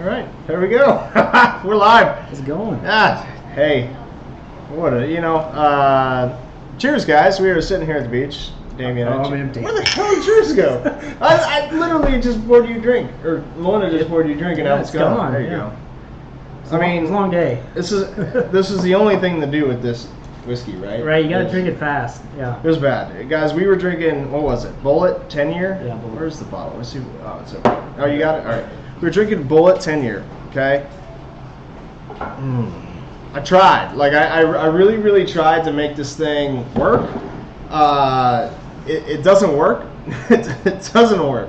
All right, there we go. We're live. How's it going? Hey, cheers, guys. We were sitting here at the beach, Damian and I'm empty. Where the hell did yours go? I literally just poured you a drink, or Lorna just poured you a drink, and now it's gone. There you go. It's a long day. This is the only thing to do with this whiskey, right? Right, you gotta drink it fast. Yeah. It was bad, guys. We were drinking. What was it? Bullet 10-year. Yeah, Bullet. Where's the bottle? Let's see. Oh, it's okay. Oh, you got it. All right. We were drinking Bullet 10-year. Okay. I tried. Like I really, really tried to make this thing work. It doesn't work. It doesn't work.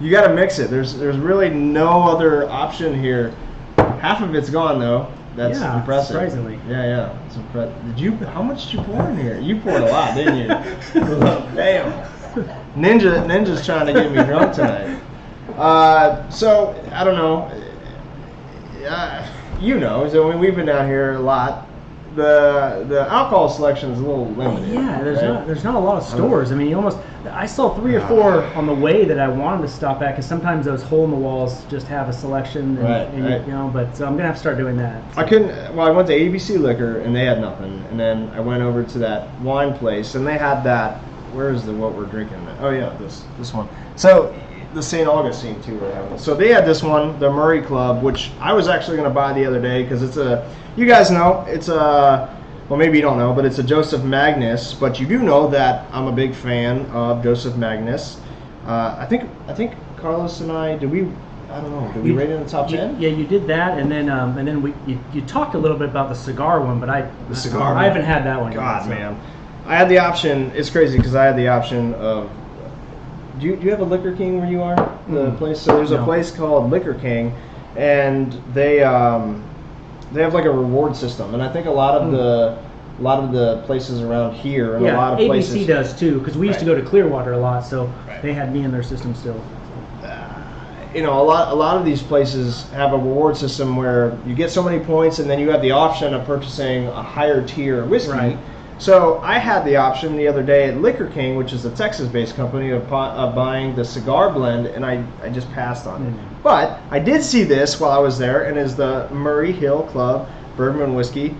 You got to mix it. There's really no other option here. Half of it's gone though. That's impressive. Surprisingly. Yeah. It's impressive. How much did you pour in here? You poured a lot, didn't you? Damn. Ninja's trying to get me drunk tonight. So I don't know. So we've been down here a lot. The alcohol selection is a little limited. Yeah, there's not a lot of stores. I mean, I saw 3 or 4 on the way that I wanted to stop at because sometimes those hole in the walls just have a selection, and But so I'm gonna have to start doing that. I couldn't. Well, I went to ABC Liquor and they had nothing, and then I went over to that wine place and they had that. Where is what we're drinking? Oh yeah, this one. So. The St. Augustine too we're having. So they had this one, the Murray Club, which I was actually going to buy the other day because you guys know, it's well maybe you don't know, but it's a Joseph Magnus. But you do know that I'm a big fan of Joseph Magnus. I think Carlos and I, did we rate it in the top 10? Yeah, you did that, and then you talked a little bit about the cigar one, but I haven't had that one. God, man, I had the option. It's crazy because I had the option of. Do you have a Liquor King where you are? The place. So there's a place called Liquor King, and they have like a reward system, and I think a lot of the places around here and a lot of places. ABC does too, because we used to go to Clearwater a lot, so they had me in their system still. A lot of these places have a reward system where you get so many points, and then you have the option of purchasing a higher tier whiskey. Right. So I had the option the other day at Liquor King, which is a Texas-based company, of buying the cigar blend, and I just passed on it. But I did see this while I was there, and is the Murray Hill Club Bourbon Whiskey.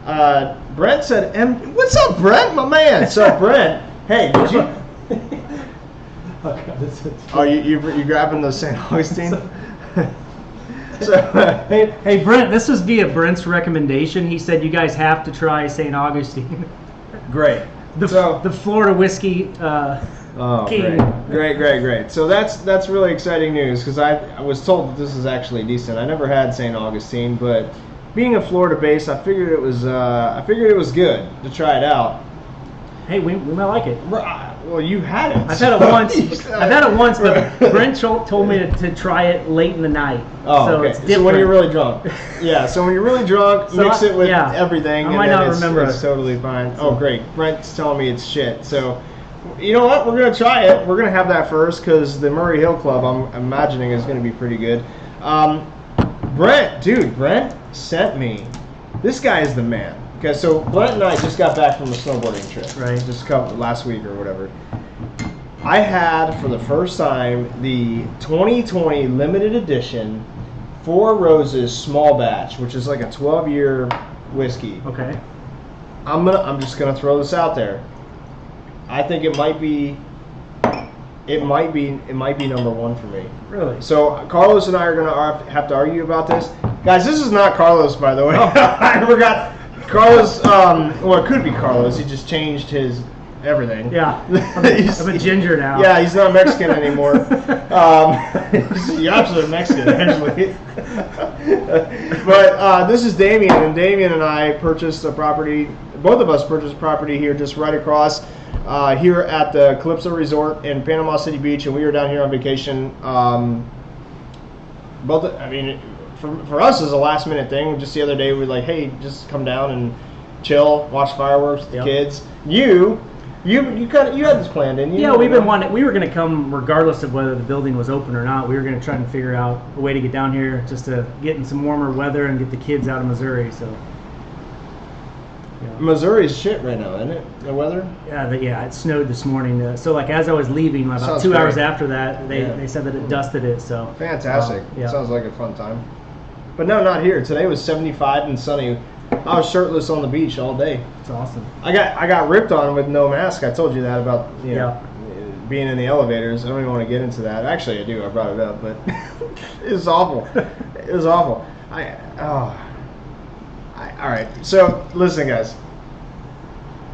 Brent said, "What's up, Brent, my man?" So Brent, hey, did you? Oh, you grabbing the St. Augustine? Hey Brent, this was via Brent's recommendation. He said you guys have to try St. Augustine. Great. The Florida whiskey king. Great. So that's really exciting news because I was told that this is actually decent. I never had St. Augustine, but being a Florida base, I figured it was good to try it out. Hey, we might like it. Well, you had it. I've had it once. But Brent told me to try it late in the night. Oh, so okay. It's different. So when you're really drunk. Yeah. So when you're really drunk, mix it with everything, I might not remember. It's totally fine. Oh, great. Brent's telling me it's shit. So, you know what? We're gonna try it. We're gonna have that first because the Murray Hill Club, I'm imagining, is gonna be pretty good. Brent sent me. This guy is the man. Okay, so Brent and I just got back from a snowboarding trip. Right. Just last week or whatever. I had, for the first time, the 2020 limited edition 4 Roses small batch, which is like a 12-year whiskey. Okay. I'm just gonna throw this out there. I think it might be number 1 for me. Really? So Carlos and I are gonna have to argue about this, guys. This is not Carlos, by the way. I forgot. Carlos, well, it could be Carlos. He just changed his everything. Yeah, I'm a ginger now. Yeah, he's not Mexican anymore. You're absolutely Mexican, actually. But this is Damian, and Damian and I purchased a property. Both of us purchased property here, just right across here at the Calypso Resort in Panama City Beach, and we were down here on vacation. For us, it's a last minute thing. Just the other day, we were like, hey, just come down and chill, watch fireworks with the kids. You had this planned, didn't you? Yeah, we were going to come regardless of whether the building was open or not. We were going to try and figure out a way to get down here just to get in some warmer weather and get the kids out of Missouri. So Yeah. Missouri's shit right now, isn't it? The weather. Yeah, it snowed this morning. So like as I was leaving, about Sounds 2 great. hours after that, they said that it dusted it. So fantastic. Yeah. Sounds like a fun time. But no, not here. Today was 75 and sunny. I was shirtless on the beach all day. It's awesome. I got ripped on with no mask. I told you that about being in the elevators. I don't even want to get into that. Actually, I do. I brought it up, but it was awful. It was awful. All right. So listen, guys.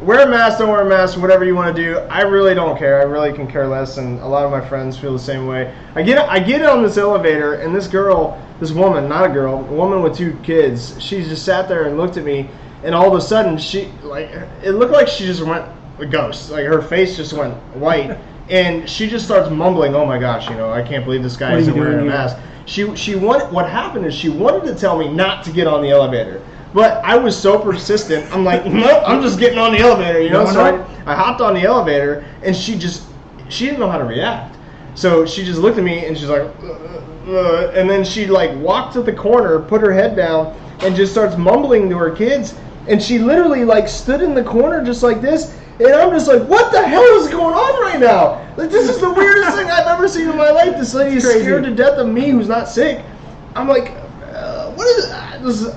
Wear a mask, don't wear a mask, whatever you want to do. I really don't care. I really can care less, and a lot of my friends feel the same way. I get on this elevator, and this woman, not a girl, a woman with 2 kids, she just sat there and looked at me, and all of a sudden, it looked like she just went a ghost. Like her face just went white, and she just starts mumbling, "Oh my gosh, I can't believe this guy isn't wearing a mask." What happened is she wanted to tell me not to get on the elevator. But I was so persistent. I'm like, nope, I'm just getting on the elevator, So I hopped on the elevator, and she didn't know how to react. So she just looked at me, and she's like, and then she walked to the corner, put her head down, and just starts mumbling to her kids. And she literally stood in the corner just like this. And I'm just like, what the hell is going on right now? This is the weirdest thing I've ever seen in my life. This lady is scared to death of me, who's not sick. I'm like, what is this?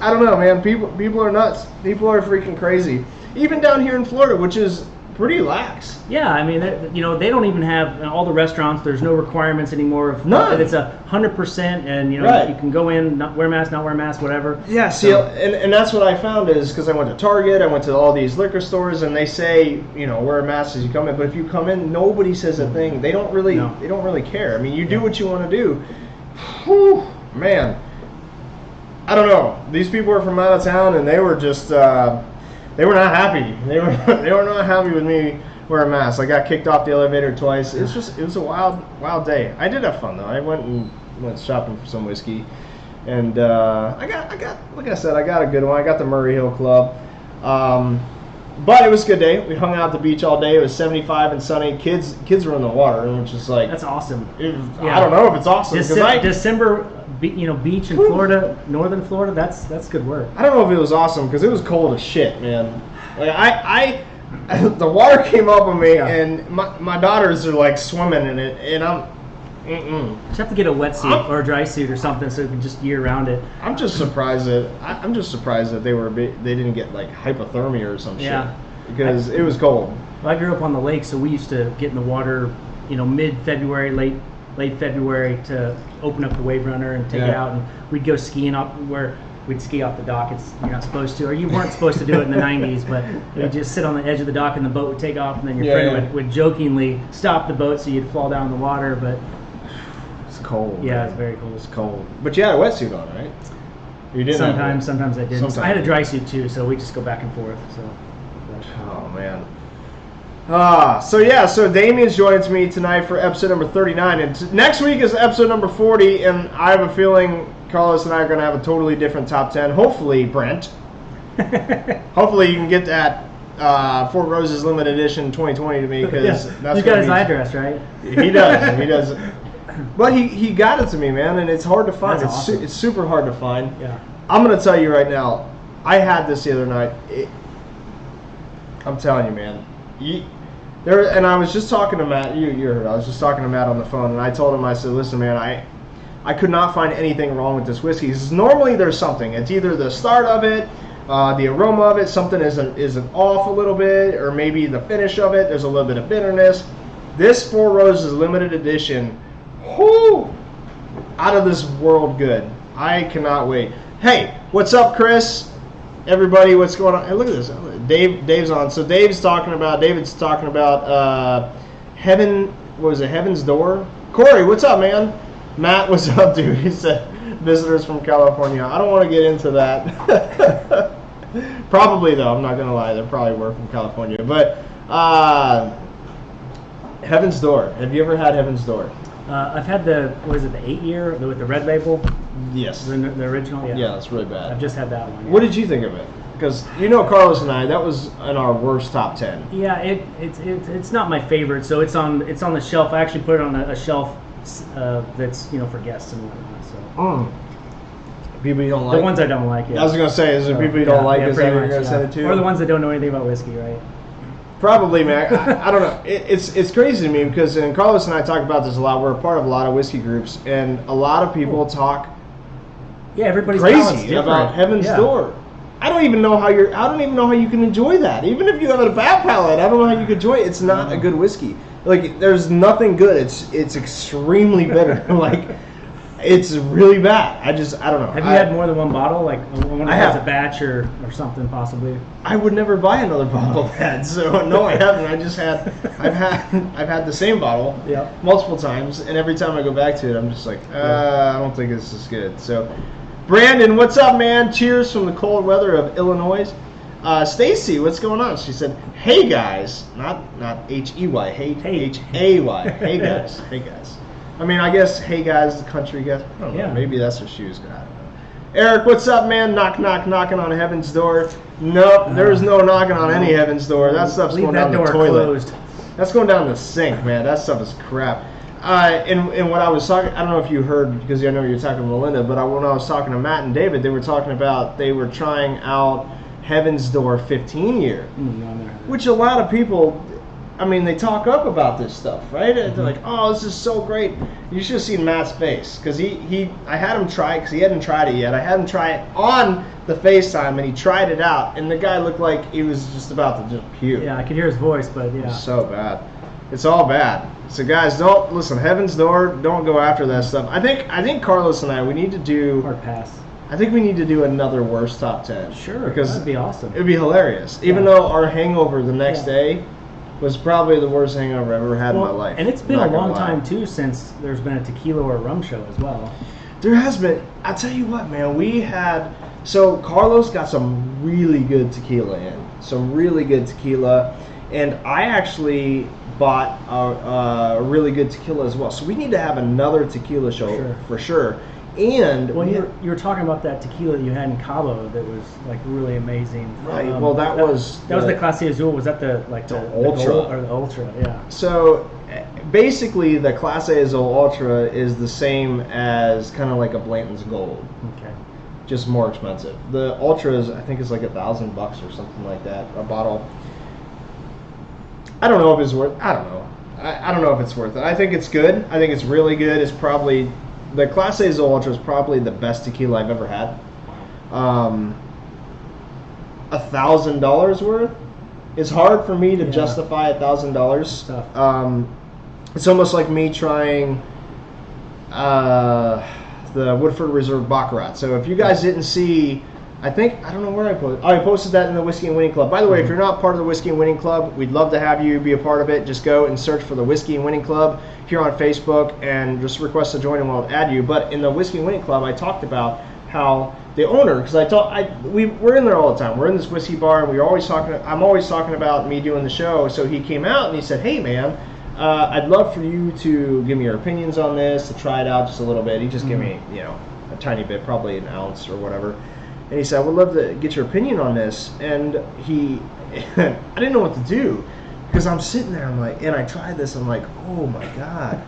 I don't know, man. People are nuts. People are freaking crazy. Even down here in Florida, which is pretty lax. Yeah, I mean, they don't even have all the restaurants. There's no requirements anymore. None. It's 100%, and you can go in, not wear mask, whatever. Yeah. See, and that's what I found is because I went to Target, I went to all these liquor stores, and they say wear a mask as you come in. But if you come in, nobody says a thing. They don't really care. I mean, you do what you want to do. Whew, man. I don't know. These people are from out of town, and they were just they were not happy. They were not happy with me wearing a mask. I got kicked off the elevator twice. It was a wild day. I did have fun though. I went shopping for some whiskey, and I got like I said, I got a good one. I got the Murray Hill Club. But it was a good day. We hung out at the beach all day. It was 75 and sunny. Kids were in the water, which is like that's awesome. I don't know if it's awesome December. Beach in Florida, northern Florida. That's good work. I don't know if it was awesome because it was cold as shit, man. Like the water came up on me, and my daughters are swimming in it, and I'm. Just have to get a wetsuit or a dry suit or something so you can just year round it. I'm just surprised that they didn't get hypothermia or some shit because it was cold. Well, I grew up on the lake, so we used to get in the water, mid-February, late February to open up the wave runner and take it out, and we'd go skiing up where we'd ski off the dock. You're not supposed to, or you weren't supposed to do it in the 90s, but we'd just sit on the edge of the dock and the boat would take off, and then your friend would jokingly stop the boat so you'd fall down in the water, but it's cold. Yeah, it's very cold. It's cold. But you had a wetsuit on, right? You didn't. Sometimes I didn't. I had a dry suit too, so we just go back and forth. So. Oh man. So Damian's joining me tonight for episode number 39, and next week is episode number 40, and I have a feeling Carlos and I are going to have a totally different top 10. Hopefully, Brent. Hopefully you can get that Four Roses limited edition 2020 to me, because that's you got his address, right? He does. But he got it to me, man, and it's hard to find. That's awesome. It's super hard to find. Yeah. I'm going to tell you right now, I had this the other night. I'm telling you, man. And I was just talking to Matt. You heard. I was just talking to Matt on the phone, and I told him, I said, listen, man, I could not find anything wrong with this whiskey. Normally there's something. It's either the start of it, the aroma of it, something isn't off a little bit, or maybe the finish of it. There's a little bit of bitterness. This Four Roses limited edition, whoo, out of this world good. I cannot wait. Hey, what's up, Chris? Everybody, what's going on? Hey, look at this. Dave's on. So David's talking about Heaven. What was it? Heaven's Door. Corey, what's up, man? Matt, what's up, dude? He said visitors from California. I don't want to get into that. Probably though. I'm not gonna lie. They probably were from California. But Heaven's Door. Have you ever had Heaven's Door? I've had the 8-year with the red label? Yes. The original? Yeah, it's really bad. I've just had that one. Yeah. What did you think of it? Because Carlos and I, that was in our worst top 10. Yeah, it's not my favorite, so it's on the shelf. I actually put it on a shelf that's for guests and whatnot. So. People you don't like? The ones I don't like, yeah. I was going to say, is there people you don't like? Is that what you're going to send it to? Or the ones that don't know anything about whiskey, right? Probably, man. I don't know. It's crazy to me because, and Carlos and I talk about this a lot. We're a part of a lot of whiskey groups, and a lot of people talk everybody's crazy about Heaven's Door. I don't even know how you can enjoy that. Even if you have a bad palate, I don't know how you can enjoy it. It's not a good whiskey. Like, there's nothing good. It's extremely bitter. Like, it's really bad. I don't know. Have you had more than one bottle? Like one that has a batch or something possibly? I would never buy another bottle of that. So no, I haven't. I've had the same bottle multiple times, and every time I go back to it, I'm just like, I don't think this is good. So, Brandon, what's up, man? Cheers from the cold weather of Illinois. Stacy, what's going on? She said, "Hey guys," not H-E-Y, hey H-A-Y, hey guys, hey guys. I mean, I guess, hey guys, the country guys. I don't know. Maybe that's what she was going to. I don't know. Eric, what's up, man? Knock, knock, knocking on heaven's door. Nope, there's no knocking on any heaven's door. That stuff's going down the toilet. Closed. That's going down the sink, man. That stuff is crap. And what I was talking, I don't know if you heard, because I know you're talking to Melinda, but when I was talking to Matt and David, they were talking about they were trying out Heaven's Door 15 year, which a lot of people, I mean, they talk up about this stuff, right? They're like, "Oh, this is so great." You should have seen Matt's face, because I had him try it, because he hadn't tried it yet. I had him try it on the FaceTime, and he tried it out, and the guy looked like he was just about to just puke. Yeah, I could hear his voice, but yeah. It's so bad. It's all bad. So guys, don't listen. Heaven's Door, don't go after that stuff. I think Carlos and we need to do. Hard pass. I think we need to do another worst top 10. Sure, because that'd be awesome. It'd be hilarious. Even though our hangover the next day was probably the worst hangover I've ever had in my life. And it's been a long time too since there's been a tequila or rum show as well. There has been. I'll tell you what, man. So Carlos got some really good tequila in. Some really good tequila. And I actually bought a really good tequila as well. So we need to have another tequila show for sure. And when you were talking about that tequila you had in Cabo that was like really amazing. Right. Well, that was the Clase Azul. Was that the Ultra or the Ultra? Yeah. So basically, the Clase Azul Ultra is the same as kind of like a Blanton's Gold. Okay. Just more expensive. The Ultras, I think, is like $1,000 or something like that a bottle. I don't know if it's worth. I don't know. I don't know if it's worth it. I think it's good. I think it's really good. It's probably. The Clase Azul Ultra is probably the best tequila I've ever had. $1,000 worth. It's hard for me to justify $1,000. It's almost like me trying the Woodford Reserve Baccarat. So if you guys didn't see, I don't know where I posted. I posted that in the Whiskey and Winning Club. By the way, if you're not part of the Whiskey and Winning Club, we'd love to have you be a part of it. Just go and search for the Whiskey and Winning Club here on Facebook and just request to join and we'll add you. But in the Whiskey and Winning Club, I talked about how the owner, because we're in there all the time. We're in this whiskey bar, and I'm always talking about me doing the show. So he came out and he said, "Hey, man, I'd love for you to give me your opinions on this, to try it out just a little bit." He just gave me, a tiny bit, probably an ounce or whatever. And he said, "I would love to get your opinion on this." And I didn't know what to do. Because I'm sitting there, and I tried this, I'm like, oh my God.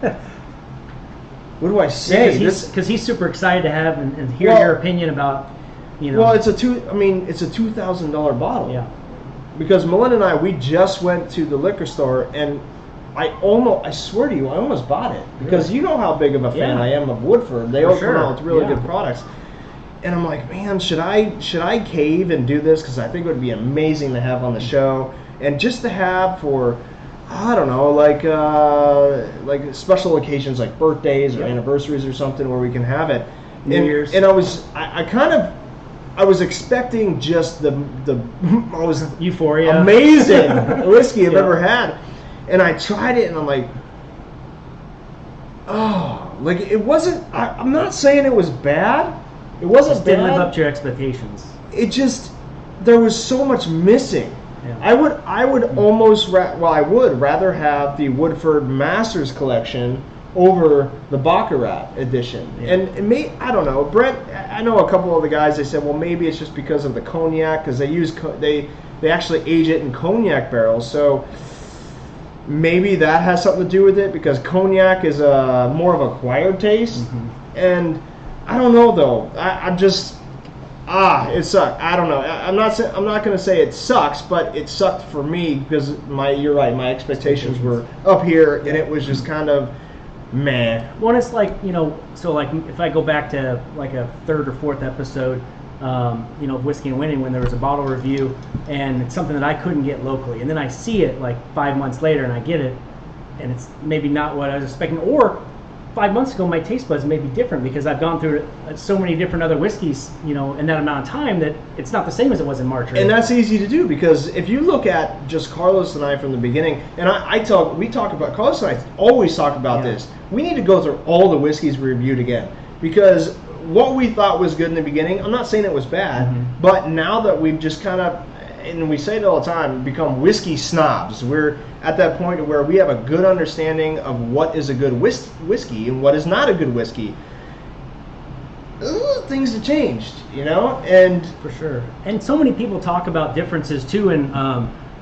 What do I say? Because he's super excited to have and hear your opinion about, Well, it's a $2,000 bottle. Yeah. Because Melinda and we just went to the liquor store, and I swear to you, I almost bought it. Because Really? you know how big of a fan I am of Woodford. They all come out with really good products. And I'm like, man, should I cave and do this? Because I think it would be amazing to have on the show. And just to have for, I don't know, like special occasions like birthdays or anniversaries or something where we can have it. New Year's. And I was expecting just the euphoria, amazing whiskey I've ever had. And I tried it and I'm like, oh, like it wasn't, I'm not saying it was bad. It wasn't bad. Didn't live up to your expectations. It just, there was so much missing. Yeah. I would almost, I would rather have the Woodford Masters Collection over the Baccarat edition. Yeah. And I don't know, Brent, I know a couple of the guys, they said, well, maybe it's just because of the cognac, because they actually age it in cognac barrels, so maybe that has something to do with it, because cognac is a more of an acquired taste. Mm-hmm. And I don't know though. I'm just it sucked. I don't know. I'm not going to say it sucks, but it sucked for me because you're right. My expectations were up here, and it was just kind of meh. Well, it's like, so like if I go back to like a third or fourth episode, of Whiskey and Winning, when there was a bottle review and it's something that I couldn't get locally, and then I see it like 5 months later and I get it, and it's maybe not what I was expecting, or 5 months ago my taste buds may be different because I've gone through so many different other whiskeys, in that amount of time, that it's not the same as it was in March. And that's easy to do because if you look at just Carlos and I from the beginning, and we talk about, Carlos and I always talk about this. We need to go through all the whiskeys we reviewed again, because what we thought was good in the beginning, I'm not saying it was bad, but now that we've just kind of, and we say it all the time, become whiskey snobs. We're at that point where we have a good understanding of what is a good whiskey and what is not a good whiskey. Things have changed, and for sure. And so many people talk about differences too, and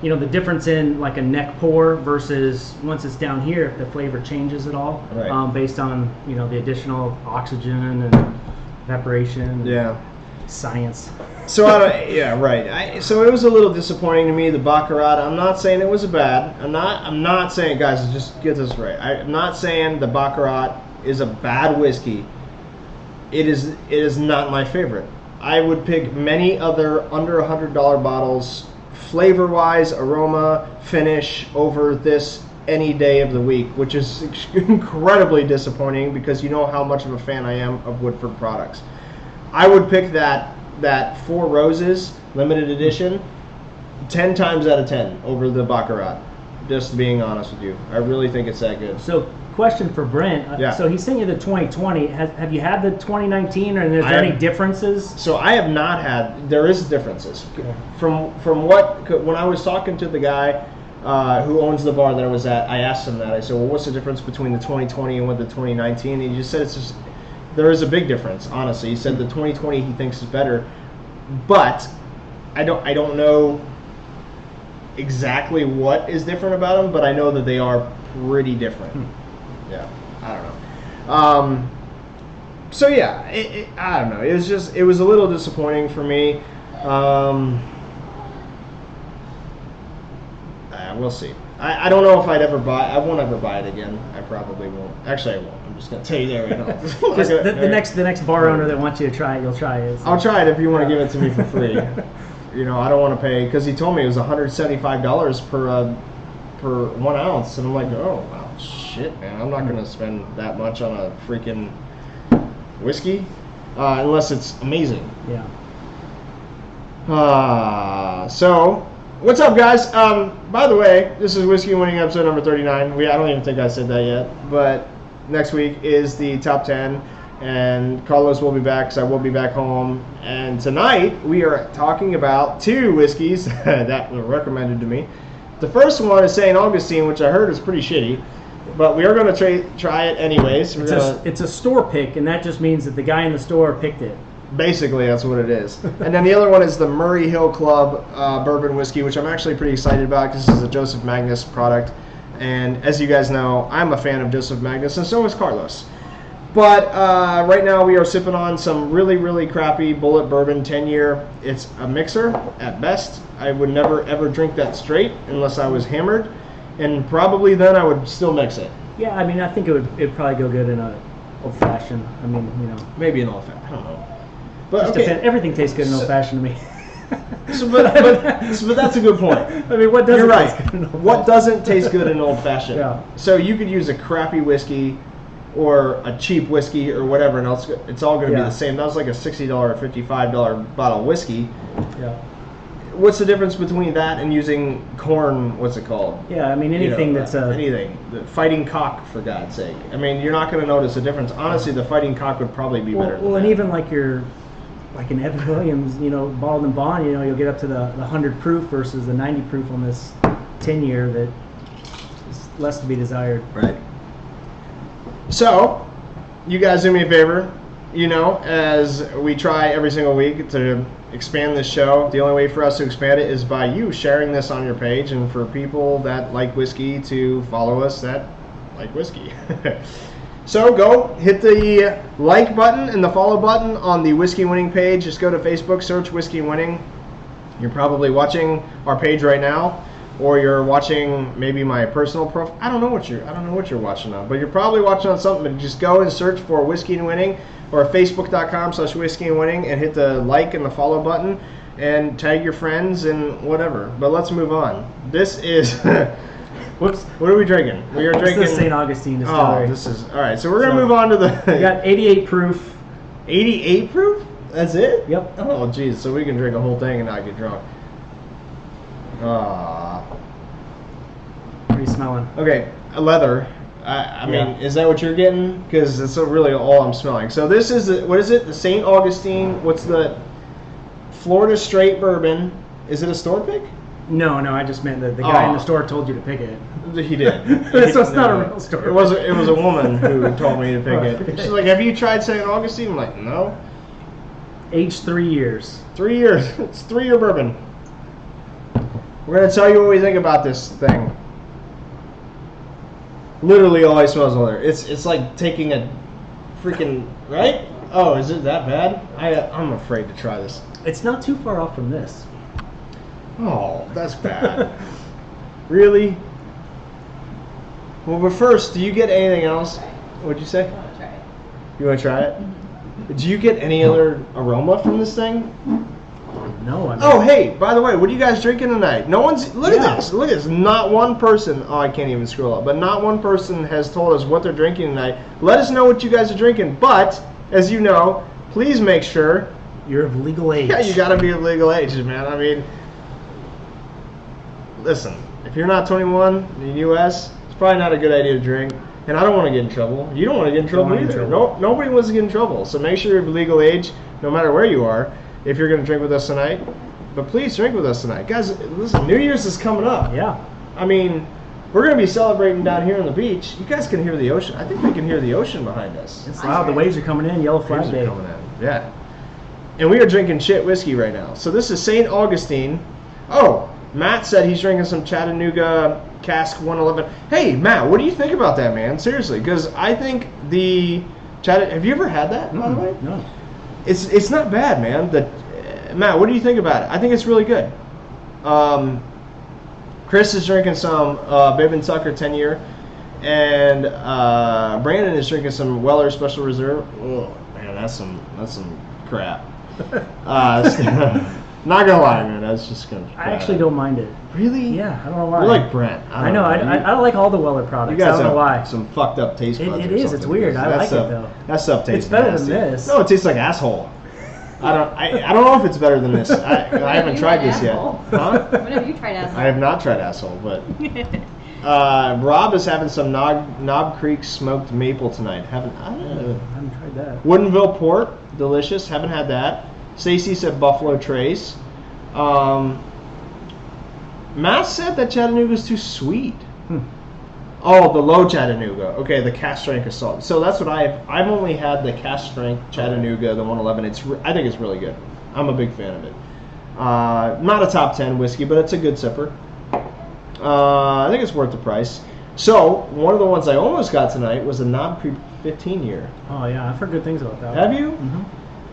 the difference in like a neck pour versus once it's down here, if the flavor changes at all, right. Based on the additional oxygen and evaporation. Yeah. Science. So right. So it was a little disappointing to me, the Baccarat. I'm not saying it was bad. I'm not saying, guys, just get this right. I'm not saying the Baccarat is a bad whiskey. It is not my favorite. I would pick many other under $100 bottles, flavor-wise, aroma, finish, over this any day of the week, which is incredibly disappointing because you know how much of a fan I am of Woodford products. I would pick that Four Roses limited edition 10 times out of 10 over the Baccarat. Just being honest with you, I really think it's that good. So, question for Brent. Yeah. So he sent you the 2020. Have you had the 2019, or is there any differences? So I have not had. There is differences. Okay. From when I was talking to the guy who owns the bar that I was at, I asked him that. I said, well, what's the difference between the 2020 and what the 2019? And he just said there is a big difference, honestly. He said the 2020 he thinks is better, but I don't know exactly what is different about them, but I know that they are pretty different. Yeah, I don't know. So yeah, I don't know. It was a little disappointing for me. We'll see. I don't know if I'd ever buy. I won't ever buy it again. I probably won't. Actually, I won't. I'm just gonna tell you there right now. Just the next bar owner that wants you to try it, you'll try it. I'll try it if you want to give it to me for free. I don't want to pay, because he told me it was $175 per 1 ounce, and I'm like, oh wow, shit, man, I'm not gonna spend that much on a freaking whiskey unless it's amazing. Yeah. So. What's up, guys? By the way, this is Whiskey and Winning episode number 39. I don't even think I said that yet, but next week is the top 10, and Carlos will be back because I will be back home. And tonight we are talking about 2 whiskeys that were recommended to me. The first one is St. Augustine, which I heard is pretty shitty, but we are going to try it anyways. It's a store pick, and that just means that the guy in the store picked it. Basically, that's what it is. And then the other one is the Murray Hill Club bourbon whiskey, which I'm actually pretty excited about because this is a Joseph Magnus product. And as you guys know, I'm a fan of Joseph Magnus, and so is Carlos. But right now we are sipping on some really, really crappy Bullet Bourbon 10-year. It's a mixer at best. I would never, ever drink that straight unless I was hammered. And probably then I would still mix it. Yeah, I mean, I think it'd probably go good in a old-fashioned. I mean, Maybe an old-fashioned. I don't know. But okay. Everything tastes good in old-fashioned to me. But that's a good point. I mean, what doesn't taste good in old-fashioned? What doesn't taste good in old-fashioned? Yeah. So you could use a crappy whiskey or a cheap whiskey or whatever, and it's all going to be the same. That was like a $60 or $55 bottle of whiskey. Yeah. What's the difference between that and using corn? What's it called? Yeah, I mean anything that's anything. The Fighting Cock, for God's sake. I mean, you're not going to notice a difference. Honestly, the Fighting Cock would probably be better. Well, and even like an Evan Williams, bottled and bond, you'll get up to the 100 proof versus the 90 proof on this 10-year that is less to be desired. Right. So, you guys do me a favor, as we try every single week to expand this show. The only way for us to expand it is by you sharing this on your page, and for people that like whiskey to follow us that like whiskey. So go hit the like button and the follow button on the Whiskey Winning page. Just go to Facebook, search Whiskey Winning. You're probably watching our page right now, or you're watching maybe my personal profile. I don't know what you're watching on, but you're probably watching on something. But just go and search for Whiskey and Winning or facebook.com/Whiskey and Winning and hit the like and the follow button and tag your friends and whatever. But let's move on. This is whoops. What are we drinking? We are drinking the St. Augustine Distillery. Oh, this is all right. So we're gonna move on to the. We got 88 proof. 88 proof? That's it? Yep. Oh, geez. So we can drink a whole thing and not get drunk. What are you smelling? Okay, leather. I mean, is that what you're getting? Because that's really all I'm smelling. So this is, what is it? The St. Augustine, what's the Florida Straight Bourbon. Is it a store pick? No, I just meant that the guy in the store told you to pick it. He did. So it's not a real store. It was a woman who told me to pick it. She's like, have you tried St. Augustine? I'm like, no. Aged 3 years. 3 years. It's 3-year bourbon. We're going to tell you what we think about this thing. Literally all I smell is leather. It's like taking a freaking, right? Oh, is it that bad? I'm afraid to try this. It's not too far off from this. Oh, that's bad. Really? Well, but first, do you get anything else? What'd you say? I want to try it. You want to try it? Do you get any other aroma from this thing? No, I mean, Oh, hey, by the way, what are you guys drinking tonight? No one's, look at this, look at this. Not one person, oh, I can't even scroll up, but not one person has told us what they're drinking tonight. Let us know what you guys are drinking, but, as you know, please make sure. you're of legal age. Yeah, you gotta be of legal age, man. I mean, listen, if you're not 21 in the U.S., it's probably not a good idea to drink. And I don't want to get in trouble. You don't want to get in trouble either. Nobody wants to get in trouble. So make sure you're of legal age, no matter where you are, if you're going to drink with us tonight. But please drink with us tonight. Guys, listen, New Year's is coming up. Yeah. I mean, we're going to be celebrating down here on the beach. You guys can hear the ocean. I think we can hear the ocean behind us. It's loud. The waves are coming in. Yellow flag Waves day. are coming in. Yeah. And we are drinking shit whiskey right now. So this is St. Augustine. Oh, Matt said he's drinking some Chattanooga Cask 111. Hey, Matt, what do you think about that, man? Seriously, because I think the have you ever had that, by the way? No. It's not bad, man. Matt, what do you think about it? I think it's really good. Chris is drinking some Bibb and Tucker 10-year, and Brandon is drinking some Weller Special Reserve. Oh, man, that's some crap. Not gonna lie, man. That's just gonna. I actually don't mind it. Really? Yeah, I don't know why. You're like Brent. I know. I don't like all the Weller products. You guys I don't know why. have some fucked up taste buds. It or is. something. It's weird. I like it though. That stuff tastes. It's better nasty. than this. No, it tastes like asshole. I don't know if it's better than this. I haven't tried this yet. Huh? When have you tried asshole? I have not tried asshole, but Rob is having some Knob Creek smoked maple tonight. I haven't tried that. Woodinville port, delicious. Haven't had that. Stacy said Buffalo Trace. Matt said that Chattanooga's too sweet. Oh, the low Chattanooga. Okay, the cask strength assault. So that's what I've only had the cask strength Chattanooga, the 111. I think it's really good. I'm a big fan of it. Not a top 10 whiskey, but it's a good sipper. I think it's worth the price. So one of the ones I almost got tonight was a Knob Creek 15-year. Oh yeah, I've heard good things about that. Have you? Mm-hmm.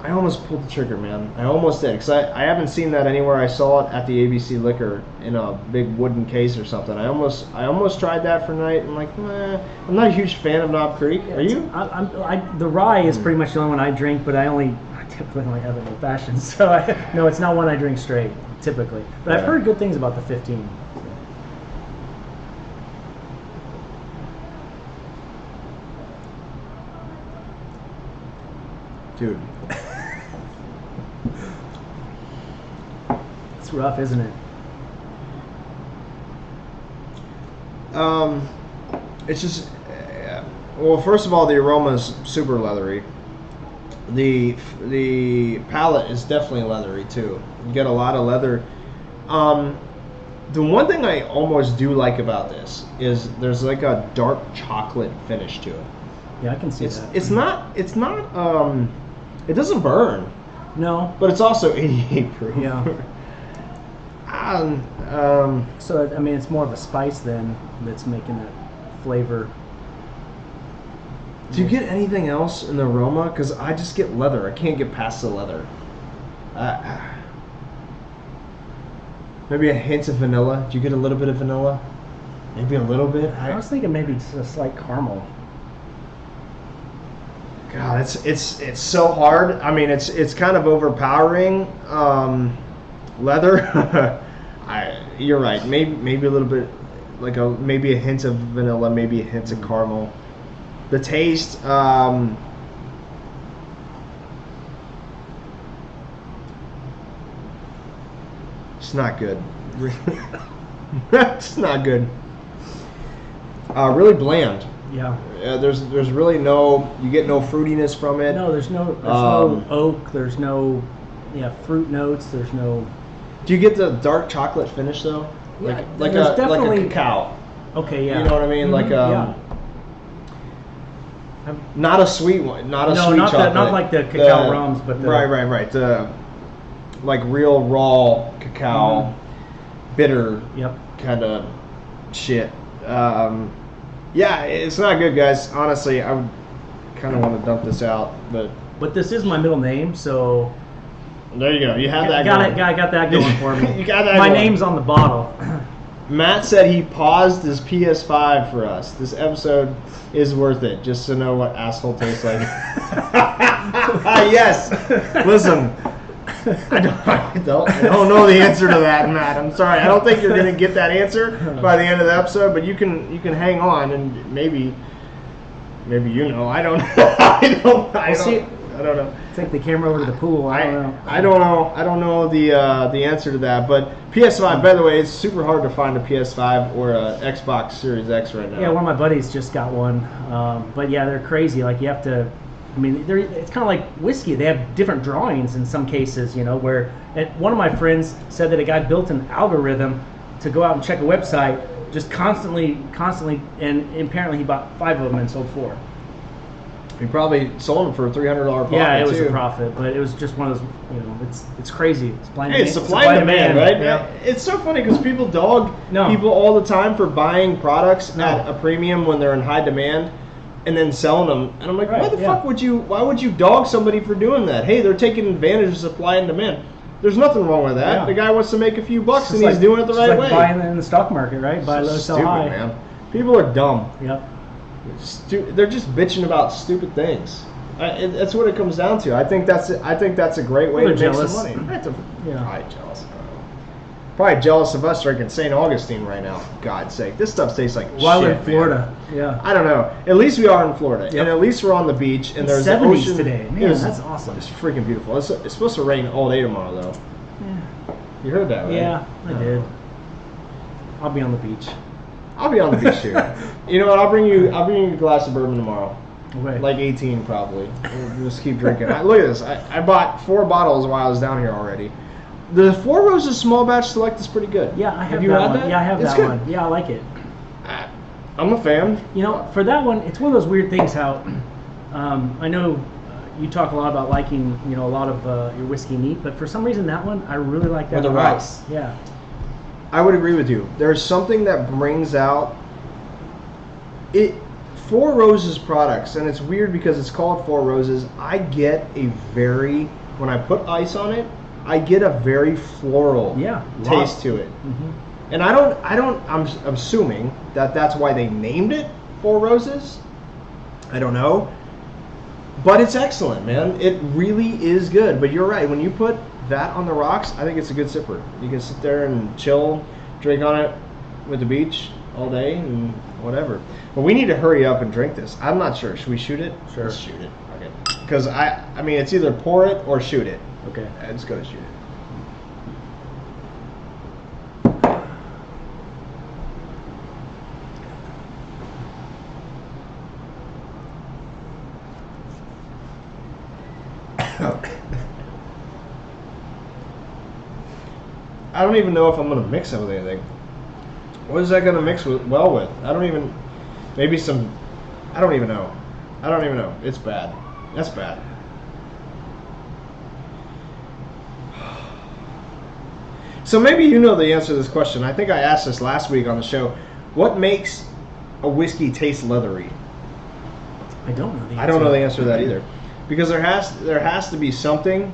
I almost pulled the trigger, man. I almost did, because I haven't seen that anywhere. I saw it at the ABC Liquor in a big wooden case or something. I almost tried that for night. I'm like, nah. I'm not a huge fan of Knob Creek. Are you? The rye is pretty much the only one I drink, but I typically only have it old fashioned. So no, it's not one I drink straight typically. But I've heard good things about the 15. Dude. It's rough, isn't it? It's just, well, first of all, the aroma is super leathery. The palate is definitely leathery too. You get a lot of leather. The one thing I almost do like about this is there's like a dark chocolate finish to it. Yeah, I can see that. It's not. It doesn't burn. No. But it's also 88 proof. Yeah. So I mean, it's more of a spice then that's making that flavor. Do you get anything else in the aroma? Because I just get leather. I can't get past the leather. Maybe a hint of vanilla. Do you get a little bit of vanilla? Maybe a little bit. I was thinking maybe just a slight caramel. God, it's so hard. I mean, it's kind of overpowering. Leather. You're right. Maybe a little bit, like maybe a hint of vanilla, maybe a hint of caramel. The taste. It's not good. It's not good. Really bland. Yeah. There's really you get no fruitiness from it. No, there's no oak. There's no fruit notes. There's no. Do you get the dark chocolate finish though? Yeah, like there's a cacao. Okay, yeah. You know what I mean? Mm-hmm, not a sweet one. Not a sweet not chocolate. not like the cacao rums, but the right. The like real raw cacao, bitter. Yep. Kind of shit. Yeah, it's not good, guys. Honestly, I would kind of want to dump this out, but this is my middle name, so there you go. You have that. I got that going for me. You got that. My going. name's on the bottle. Matt said he paused his PS5 for us. This episode is worth it, just to know what asshole tastes like. Yes. Listen. I don't know the answer to that, Matt. I'm sorry. I don't think you're going to get that answer by the end of the episode, but you can hang on and maybe you know. I don't know. I don't know. Take the camera over to the pool. I don't know. I don't know the answer to that. But PS5, by the way, it's super hard to find a PS5 or a Xbox Series X right now. Yeah, one of my buddies just got one. But yeah, they're crazy. Like you have to. I mean, it's kind of like whiskey. They have different drawings in some cases, where one of my friends said that a guy built an algorithm to go out and check a website just constantly, and apparently he bought 5 of them and sold 4. He probably sold them for a $300 profit. Yeah, it was a profit, but it was just one of those, it's crazy. It's supply and demand, right? Yeah. It's so funny because people dog people all the time for buying products at a premium when they're in high demand. And then selling them, and I'm like, why the fuck would you? Why would you dog somebody for doing that? Hey, they're taking advantage of supply and demand. There's nothing wrong with that. Yeah. The guy wants to make a few bucks, and he's doing it the right way. Buying in the stock market, right? Buy low, sell high. Man. People are dumb. Yep. They're just bitching about stupid things. That's what it comes down to. I think that's a great way to make some money. Probably jealous. Probably jealous of us drinking St. Augustine right now. For God's sake, this stuff tastes like while shit, in Florida. Man. Yeah. I don't know. At least we are in Florida, and at least we're on the beach, and there's 70s the ocean today. Man, that's awesome. It's freaking beautiful. It's supposed to rain all day tomorrow, though. Yeah. You heard that, right? Yeah, I did. I'll be on the beach. I'll be on the beach too. You know what? I'll bring you a glass of bourbon tomorrow. Okay. Like 18 probably. We'll just keep drinking. Look at this. I bought 4 bottles while I was down here already. The Four Roses Small Batch Select is pretty good. Yeah, I have you that had one. that? Yeah, I have it's that good. one. Yeah, I like it. I'm a fan. For that one, it's one of those weird things how I know you talk a lot about liking, a lot of your whiskey neat, but for some reason that one, I really like that. With the rice. Yeah. I would agree with you. There's something that brings out it. Four Roses products, and it's weird because it's called Four Roses. I get when I put ice on it, I get a very floral taste to it. Mm-hmm. And I'm assuming that's why they named it Four Roses. I don't know. But it's excellent, man. It really is good. But you're right. When you put that on the rocks, I think it's a good sipper. You can sit there and chill, drink on it with the beach all day and whatever. But we need to hurry up and drink this. I'm not sure. Should we shoot it? Sure. Let's shoot it. Okay. Because I mean, it's either pour it or shoot it. Okay. Let's go to shoot it. I don't even know if I'm going to mix it with anything. What is that going to mix well with? I don't even know. It's bad. That's bad. So maybe you know the answer to this question. I think I asked this last week on the show. What makes a whiskey taste leathery? I don't know the answer. I don't know the answer to that either, because there has to be something.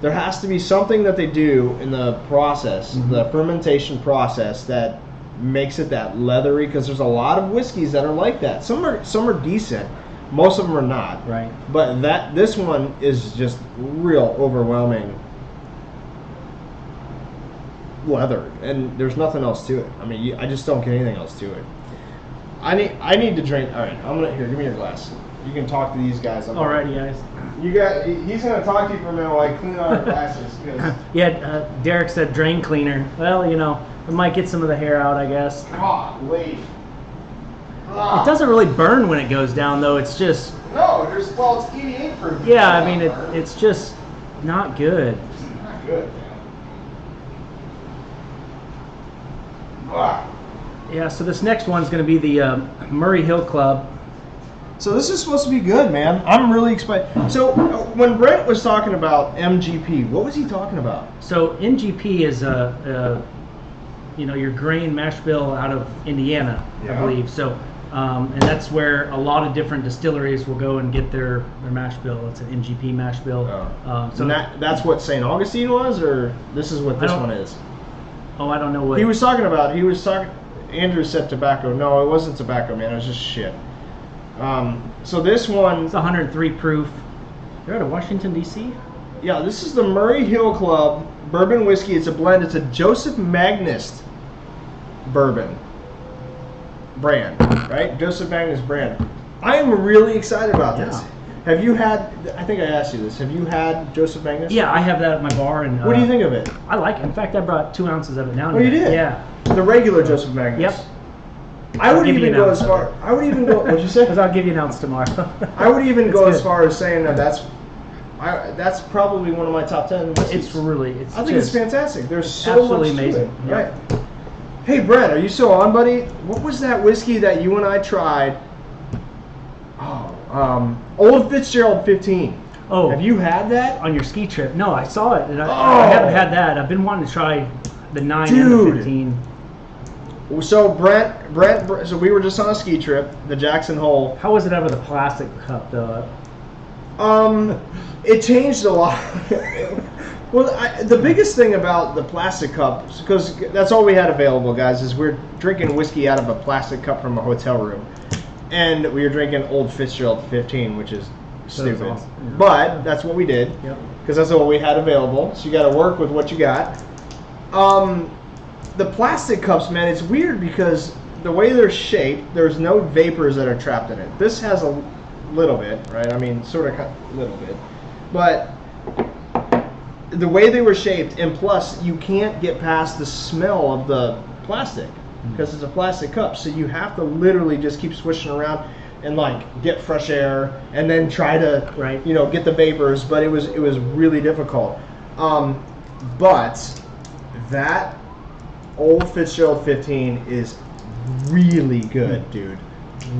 There has to be something that they do in the process, the fermentation process, that makes it that leathery. Because there's a lot of whiskeys that are like that. Some are decent, most of them are not. Right. But this one is just real overwhelming leather, and there's nothing else to it. I mean, I just don't get anything else to it. I need to drink. All right, here. Give me your glass. You can talk to these guys. Alrighty, guys. He's gonna talk to you for a minute while I clean our glasses. Yeah, Derek said drain cleaner. Well, you know, it might get some of the hair out, I guess. Golly. It doesn't really burn when it goes down, though. It's just. No, it's 88 proof. Yeah, I mean, it's just not good. It's not good, man. Yeah, so this next one's going to be the Murray Hill Club. So this is supposed to be good, man. I'm really excited. So when Brent was talking about MGP, what was he talking about? So MGP is your grain mash bill out of Indiana, I believe. So and that's where a lot of different distilleries will go and get their mash bill. It's an MGP mash bill. So that's what St. Augustine was, or this is what this one is? Oh, I don't know what he was talking about. Andrew said tobacco. No, it wasn't tobacco, man. It was just shit. So this one, it's 103 proof. You're out of Washington, D.C.? Yeah, this is the Murray Hill Club bourbon whiskey. It's a blend. It's a Joseph Magnus bourbon brand, right? Joseph Magnus brand. I am really excited about this. Have you had, I think I asked you this, have you had Joseph Magnus? Yeah, I have that at my bar. And what do you think of it? I like it. In fact, I brought 2 ounces of it down. Oh, you did? Yeah. The regular Joseph Magnus? Yep. I would even go as far. I would even go. What'd you say? Because I'll give you an ounce tomorrow. I would even go as far as saying that's probably one of my top 10 whiskeys. It's really. I think it's fantastic. There's so much amazing. to it. Right. Hey Brett, are you still on, buddy? What was that whiskey that you and I tried? Old Fitzgerald 15. Oh. Have you had that on your ski trip? No, I saw it, and I haven't had that. I've been wanting to try the 9 and the 15. So Brent, so we were just on a ski trip, the Jackson Hole. How was it out of the plastic cup, though? It changed a lot. Well, the biggest thing about the plastic cups, because that's all we had available, guys, is we're drinking whiskey out of a plastic cup from a hotel room, and we were drinking Old Fitzgerald 15, which is stupid. Awesome. Yeah. But that's what we did, because that's all we had available. So you got to work with what you got. The plastic cups, man, it's weird because the way they're shaped, there's no vapors that are trapped in it. This has a little bit, right? I mean, sort of a little bit. But the way they were shaped, and plus, you can't get past the smell of the plastic because it's a plastic cup. So you have to literally just keep swishing around and get fresh air and then try to, get the vapors. But it was really difficult. But that Old Fitzgerald 15 is really good, dude.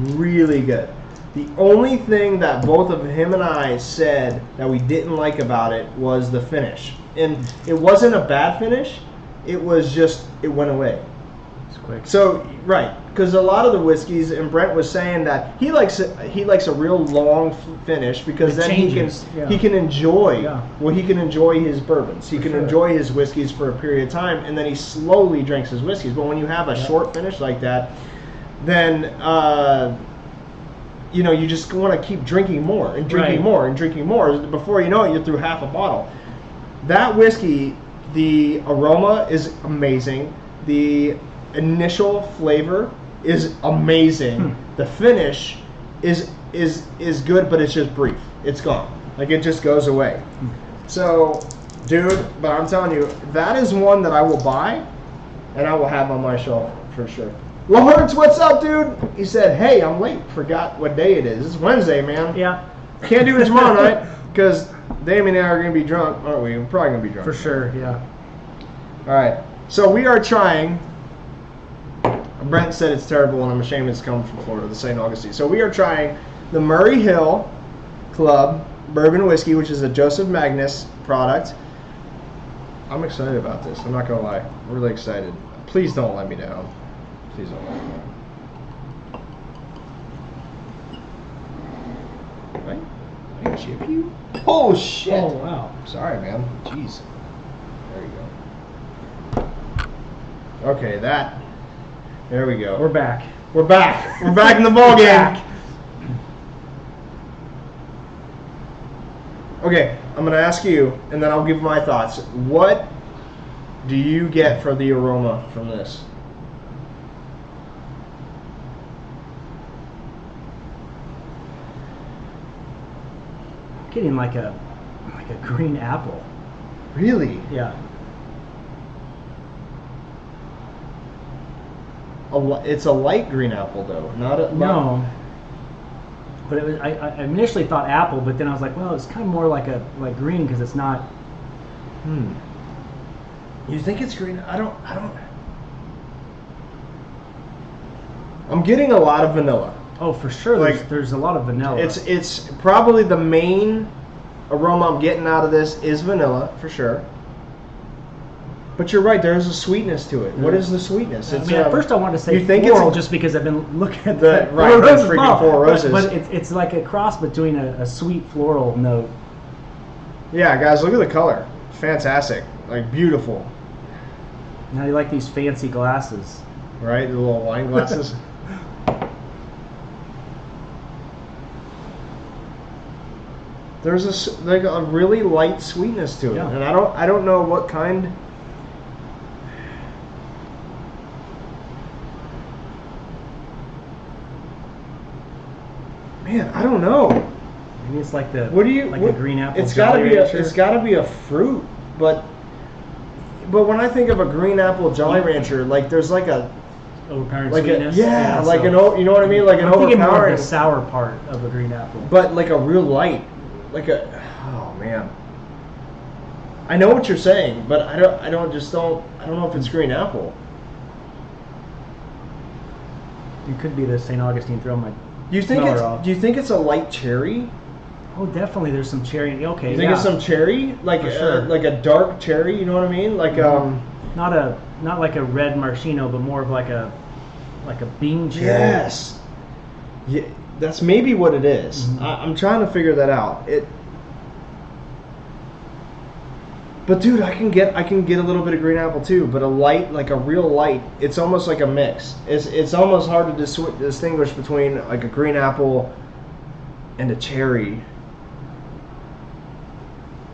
Really good. The only thing that both of him and I said that we didn't like about it was the finish. And it wasn't a bad finish. It was just, it went away. It's quick. So, because a lot of the whiskeys, and Brent was saying that he likes a real long finish because then he can enjoy he can enjoy his bourbons. He can enjoy his whiskeys for a period of time, and then he slowly drinks his whiskeys. But when you have a short finish like that, then you just want to keep drinking more and drinking more and drinking more. Before you know it, you're through half a bottle. That whiskey, the aroma is amazing. The initial flavor is amazing. The finish is good, but it's just brief. It's gone. It just goes away. So, dude, but I'm telling you, that is one that I will buy and I will have on my shelf for sure. Lawrence, what's up, dude? He said, hey, I'm late. Forgot what day it is. It's Wednesday, man. Yeah. Can't do it tomorrow night because Damian and I are going to be drunk, aren't we? We're probably going to be drunk. For sure, yeah. All right. So we are trying. Brent said it's terrible, and I'm ashamed it's coming from Florida, the St. Augustine. So we are trying the Murray Hill Club Bourbon Whiskey, which is a Joseph Magnus product. I'm excited about this. I'm not going to lie. I'm really excited. Please don't let me down. Please don't let me down. chip you? Oh shit! Oh wow. Sorry, man. Jeez. There you go. Okay, that. There we go. We're back. We're back. We're back in the ball game. Okay, I'm gonna ask you, and then I'll give my thoughts. What do you get for the aroma from this? I'm getting like a green apple. Really? Yeah. It's a light green apple, though. Not a No. But it was, I initially thought apple, but then I was like, well, it's kind of more like green because it's not. You think it's green? I don't. I'm getting a lot of vanilla. Oh, for sure. There's a lot of vanilla. It's probably the main aroma I'm getting out of this is vanilla for sure. But you're right. There's a sweetness to it. What is the sweetness? I mean, at first I wanted to say you think floral it's just because I've been looking at the Four Roses freaking bottle. Four Roses. But it's like a cross between a sweet floral note. Yeah, guys, look at the color. Fantastic. Like beautiful. Now you like these fancy glasses. Right? The little wine glasses. There's a really light sweetness to it, Yeah. and I don't know what kind. Man, I don't know. Maybe it's like the What do you? like what, a green apple. It's got to Jolly be Rancher. it's got to be a fruit, but when I think of a green apple Jolly Rancher, like there's like a overpowering like sweetness. you know what I mean, like an I'm thinking more overpowering. of the sour part of a green apple. But like a real light, oh man. I know what you're saying, but I don't know if it's green apple. It could be the St. Augustine throw my. Do you think Smell it off. do you think it's a light cherry? Oh, definitely. There's some cherry. Okay, You think it's some cherry, like For sure. like a dark cherry? You know what I mean? Like not like a red maraschino, but more of like a bean cherry. Yes. Yeah, that's maybe what it is. Mhm. I'm trying to figure that out. But dude, I can get a little bit of green apple too, but a light, like a real light. It's almost like a mix. It's almost hard to distinguish between like a green apple and a cherry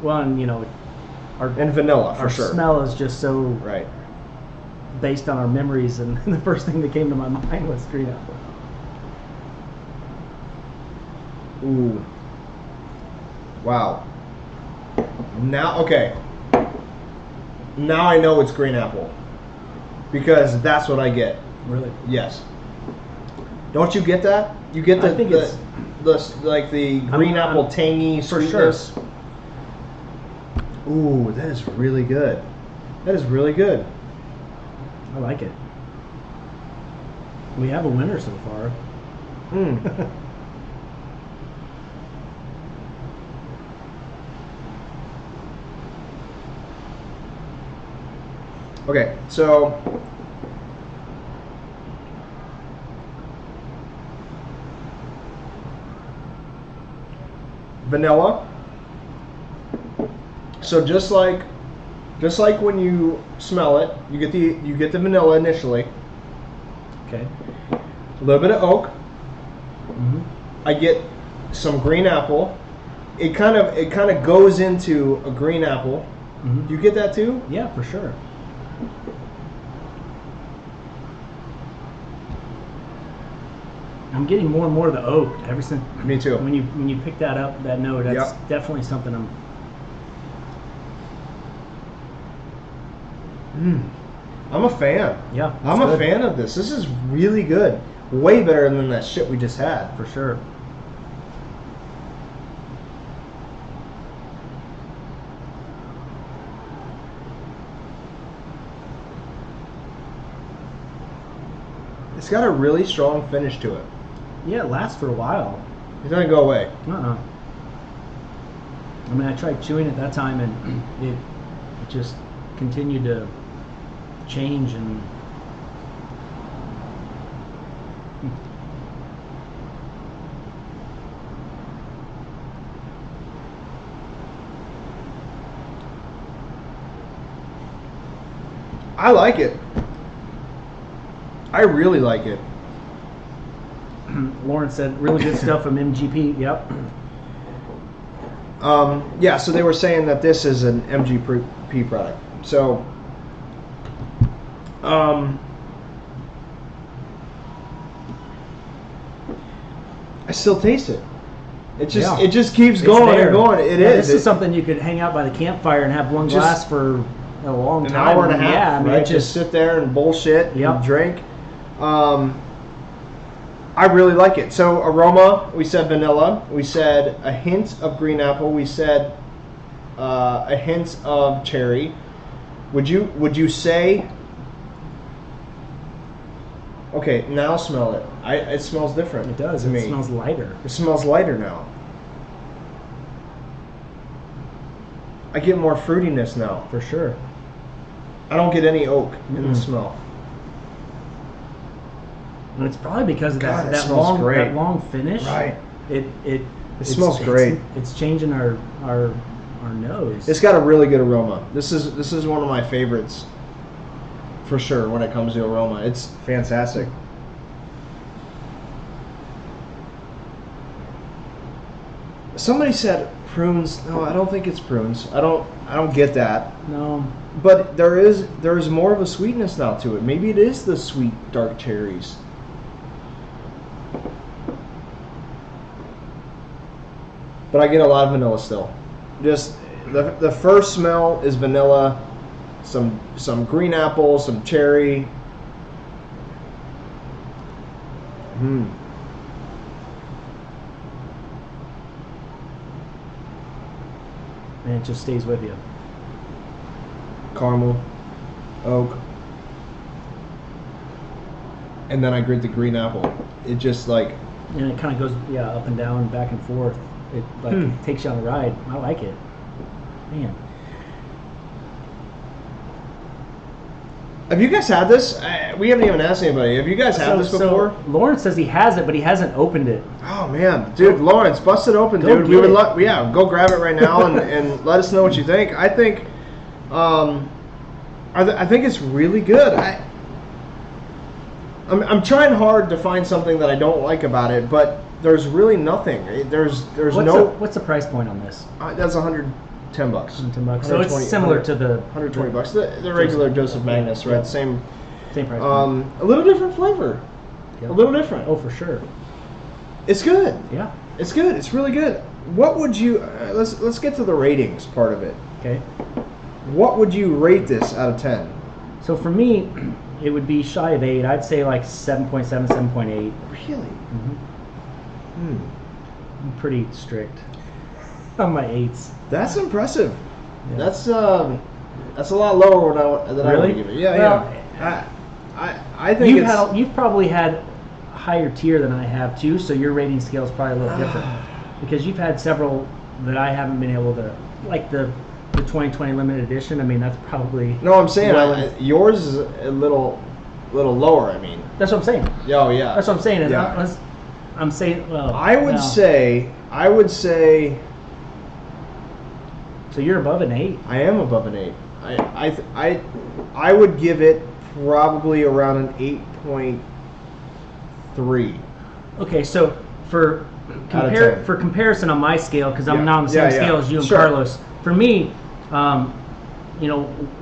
Well, and and vanilla for our sure. smell is just so Right. based on our memories, and the first thing that came to my mind was green apple. Ooh. Wow. Okay. Now I know it's green apple. Because that's what I get. Really? Yes. Don't you get that? You get I think it's the green apple tangy for sweetness. Ooh, that is really good. That is really good. I like it. We have a winner so far. Mm. Okay, so vanilla. So just like when you smell it, you get the vanilla initially. Okay. A little bit of oak. Mm-hmm. I get some green apple. It kind of goes into a green apple. Mm-hmm. You get that too? Yeah, for sure. I'm getting more and more of the oak ever since. Me too. When you pick that up, that note, that's definitely something I'm. I'm a fan. Yeah, I'm a fan of this. This is really good. Way better than that shit we just had. for sure. It's got a really strong finish to it. Yeah, it lasts for a while. It doesn't go away. I mean, I tried chewing it that time, and it just continued to change and. I like it. I really like it. Lawrence said, really good stuff from MGP. Yep. Yeah, so they were saying that this is an MGP product. So, I still taste it. It just keeps going and going. This is something you could hang out by the campfire and have one glass for a long time. An hour and a half. Yeah, I mean, right? Just sit there and bullshit and drink. I really like it. So aroma, we said vanilla. We said a hint of green apple. We said a hint of cherry. Would you say? Okay, now smell it. It smells different. It does. To me. It smells lighter. It smells lighter now. I get more fruitiness now. For sure. I don't get any oak in the smell. And it's probably because of God, that long finish. Right. It smells great. It's changing our nose. It's got a really good aroma. This is one of my favorites for sure when it comes to aroma. It's fantastic. Somebody said prunes. No, I don't think it's prunes. I don't get that. No. But there is more of a sweetness now to it. Maybe it is the sweet dark cherries. But I get a lot of vanilla still. Just the first smell is vanilla, some green apple, some cherry. And it just stays with you. Caramel, oak, and then I grate the green apple. It just like, and it kind of goes up and down, back and forth. It takes you on a ride. I like it, man. Have you guys had this? We haven't even asked anybody. Have you guys had this before? So Lawrence says he has it, but he hasn't opened it. Oh man, dude, Lawrence, bust it open, dude. We would love, go grab it right now and let us know what you think. I think, I think it's really good. I'm trying hard to find something that I don't like about it, but there's really nothing. What's the price point on this? That's $110. $110. So it's similar to the $120. The regular Joseph Magnus, right? Same price. A little different flavor. Yep. A little different. Oh, for sure. It's good. Yeah. It's good. It's really good. What would you? Let's get to the ratings part of it. Okay. What would you rate this out of 10? So for me, it would be shy of 8. I'd say like 7.7, 7.8. Really? Mm-hmm. I'm pretty strict on my 8s. That's impressive. Yeah. That's a lot lower than I would give it. Yeah. I think you've probably had a higher tier than I have too, so your rating scale is probably a little different because you've had several that I haven't been able to, like the 2020 limited edition. I mean, that's probably I'm saying yours is a little lower. I mean, that's what I'm saying. Oh yeah, that's what I'm saying. Yeah. I'm saying, well, I would say. So you're above an 8. I am above an 8. I would give it probably around an 8.3. Okay, so for comparison on my scale, because I'm not on the same scale as you and Carlos. For me,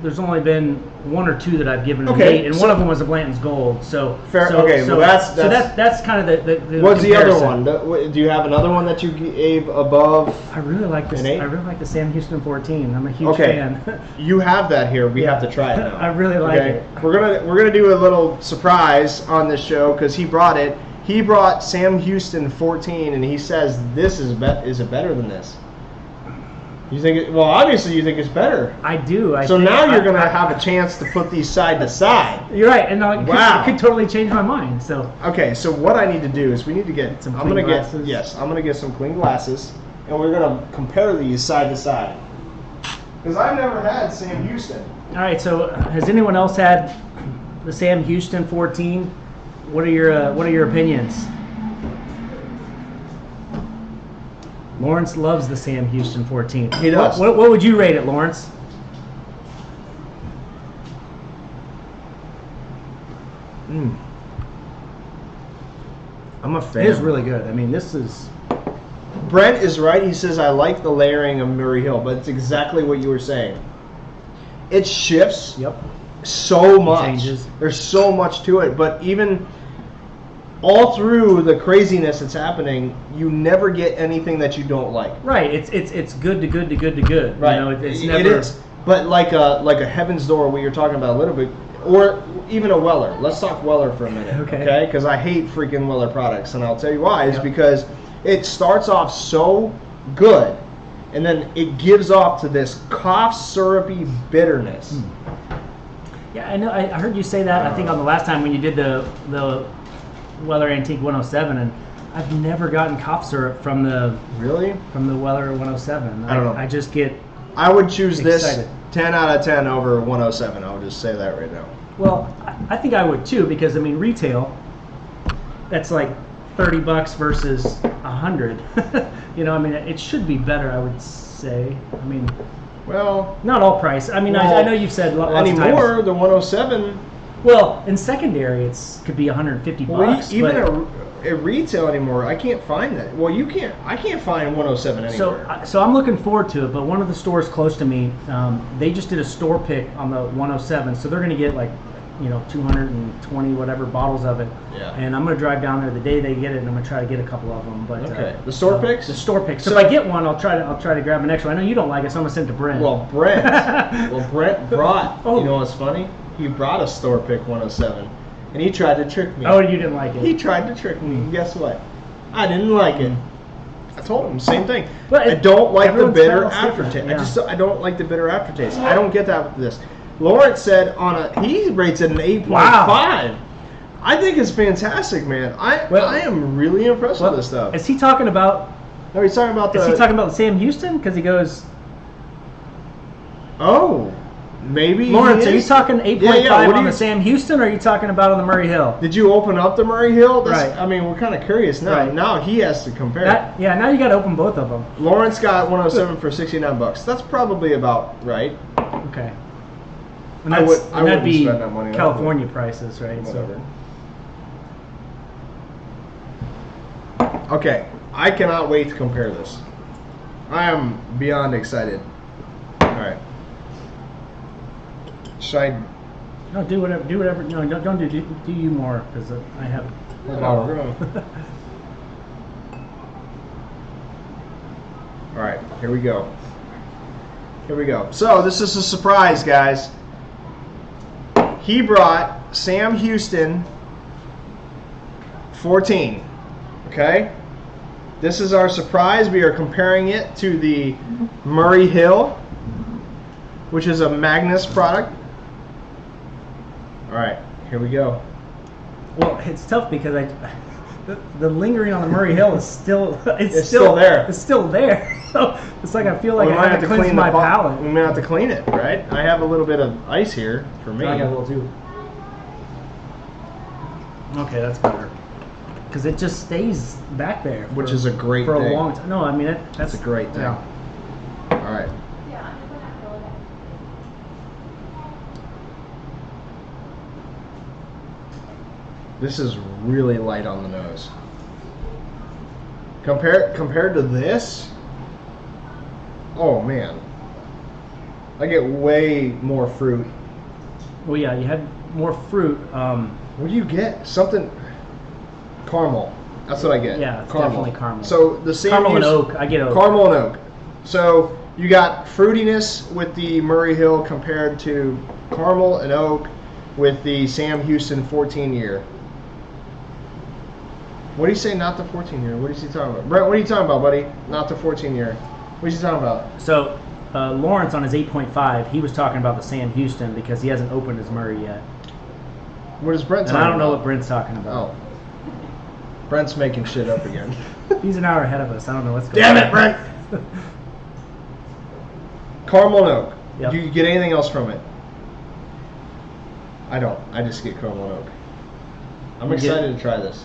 there's only been 1 or 2 that I've given an 8, and one of them was a Blanton's Gold. So fair. That's kind of the what's the other one? Do you have another one that you gave above? I really like this. I really like the Sam Houston 14. I'm a huge fan. You have that here. We have to try it now. I really like it. We're gonna do a little surprise on this show because he brought it. He brought Sam Houston 14, and he says this is it better than this? You think it? Well, obviously you think it's better. I do. So now you're going to have a chance to put these side to side. You're right, and it could totally change my mind. So okay, so what I need to do is we need to get some clean glasses. I'm going to get some clean glasses, and we're going to compare these side to side. Because I've never had Sam Houston. All right. So has anyone else had the Sam Houston 14? What are your opinions? Lawrence loves the Sam Houston 14. He does. What would you rate it, Lawrence? I'm a fan. It is really good. I mean, this is. Brent is right. He says, I like the layering of Murray Hill, but it's exactly what you were saying. It shifts so much. Changes. There's so much to it, but even all through the craziness that's happening, you never get anything that you don't like. Right. It's good to good to good to good. Right. You know, it's never. It is. But like a Heaven's Door, what you're talking about a little bit, or even a Weller. Let's talk Weller for a minute, okay? Because I hate freaking Weller products, and I'll tell you why. Is because it starts off so good, and then it gives off to this cough syrupy bitterness. Yeah, I know. I heard you say that. I think on the last time when you did the Weller Antique 107, and I've never gotten cough syrup from the Weller 107. I don't know. I just get. I would choose excited. this 10 out of 10 over 107. I'll just say that right now. Well, I think I would too, because I mean retail, that's like $30 versus $100. You know, I mean it should be better, I would say. I mean, well, not all price. I mean, I know you've said lots anymore. of times. The 107. Well, in secondary, could be $150. Well, even at retail anymore, I can't find that. Well, you can't. I can't find 107 anywhere. So I'm looking forward to it. But one of the stores close to me, they just did a store pick on the 107, so they're going to get like, 220 whatever bottles of it. Yeah. And I'm going to drive down there the day they get it, and I'm going to try to get a couple of them. But okay. The store picks. The store picks. So if I get one, I'll try to grab an extra. I know you don't like it, so I'm going to send it to Brent. Well, Brent brought. You know what's funny? He brought a store pick 107, and he tried to trick me. Oh, you didn't like it? He tried to trick me. And guess what? I didn't like it. I told him same thing. But I don't like the bitter different, aftertaste. yeah. I don't like the bitter aftertaste. I don't get that with this. Lawrence said he rates it an 8.5. Wow. I think it's fantastic, man. I am really impressed with this stuff. Is he talking about? No, he's talking about Is he talking about Sam Houston? Because he goes. Oh, maybe. Lawrence, are you talking 8.5 on the Sam Houston, or are you talking about on the Murray Hill? Did you open up the Murray Hill? Right. I mean, we're kind of curious now. Right. Now he has to compare. Yeah, now you got to open both of them. Lawrence got 107 for $69. That's probably about right. Okay. And that'd be spend that money California prices, right? Whatever. Okay, I cannot wait to compare this. I am beyond excited. All right. Should I? No, do whatever. Do whatever. No, don't do you more, because I have. All right, here we go. Here we go. So this is a surprise, guys. He brought Sam Houston 14. Okay? This is our surprise. We are comparing it to the Murray Hill, which is a Magnus product. All right, here we go. Well, it's tough because the lingering on the Murray Hill is still it's still there. It's still there. So it's like I feel like I have to cleanse my palate. We may have to clean it, right? I have a little bit of ice here for me. I got a little too. Okay, that's better. Because it just stays back there, which is a great for thing. A long time. No, I mean that's a great thing. Yeah. All right. This is really light on the nose. Compared to this, oh man, I get way more fruit. Well, yeah, you had more fruit. What do you get? Something caramel. That's what I get. Yeah, it's caramel. definitely caramel. So the same caramel and oak. I get oak. Caramel and oak. So you got fruitiness with the Murray Hill compared to caramel and oak with the Sam Houston 14 year. What do you say? Not the 14 year. What is he talking about? Brent, what are you talking about, buddy? Not the 14 year. What is he talking about? So Lawrence on his 8.5, he was talking about the Sam Houston because he hasn't opened his Murray yet. What is Brent talking about? And I don't know about? what Brent's talking about. Oh. Brent's making shit up again. He's an hour ahead of us. I don't know what's going on. Damn it, Brent! Caramel and oak. Yep. Do you get anything else from it? I don't. I just get caramel and oak. I'm excited to try this.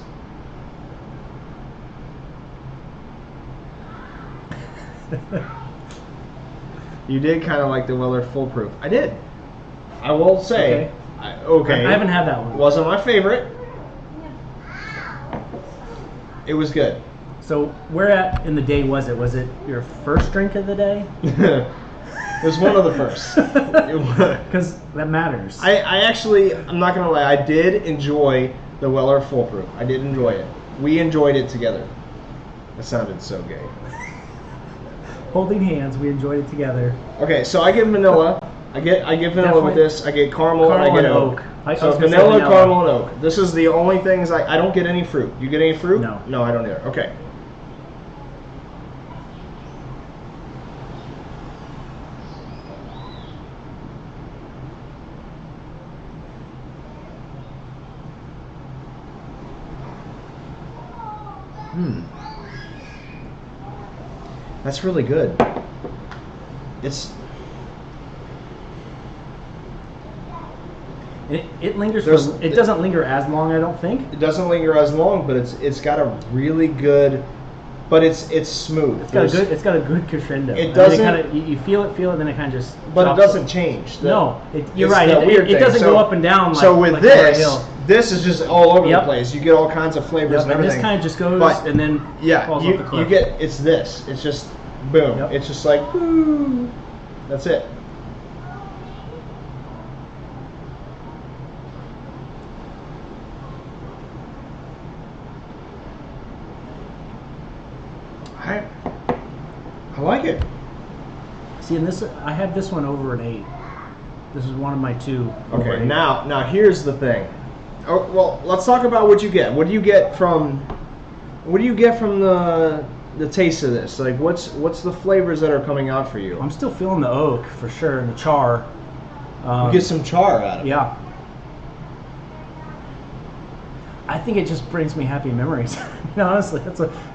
You did kind of like the Weller Foolproof. I did. I will say, Okay. I haven't had that one. Wasn't my favorite. It was good. So where at in the day was it? Was it your first drink of the day? It was one of the first. Because that matters. I actually, I'm not going to lie, I did enjoy the Weller Full Proof. I did enjoy it. We enjoyed it together. That sounded so gay. Holding hands, we enjoyed it together. Okay, so I give vanilla. I give vanilla Definitely. with this. I get caramel and I get and oak. I So was gonna say vanilla, caramel, and oak. This is the only things I don't get any fruit. You get any fruit? No. No, I don't either. Okay. That's really good. It lingers. There's- It doesn't linger as long, I don't think. It doesn't linger as long, but it's got a really good, but it's smooth. It's got a good crescendo. It And doesn't- then it kinda, you feel it, then it kind of just. But it drops. doesn't change. No, you're It's right. that weird It thing. doesn't So- go up and down. Like, So with like Murray this, Hill. this is just all over Yep. the place. You get all kinds of flavors Yep, and and everything. this kind of just goes But, and then yeah, falls off the you cliff. get it's this. It's just boom. Yep. It's just like woo. That's it. I like it. See, and this I have this one over an 8. This is one of my 2. over Okay, 8. now here's the thing. Oh, well, let's talk about what you get. What do you get from the taste of this? Like, what's the flavors that are coming out for you? I'm still feeling the oak for sure, and the char. You get some char out of it. Yeah. I think it just brings me happy memories. Honestly,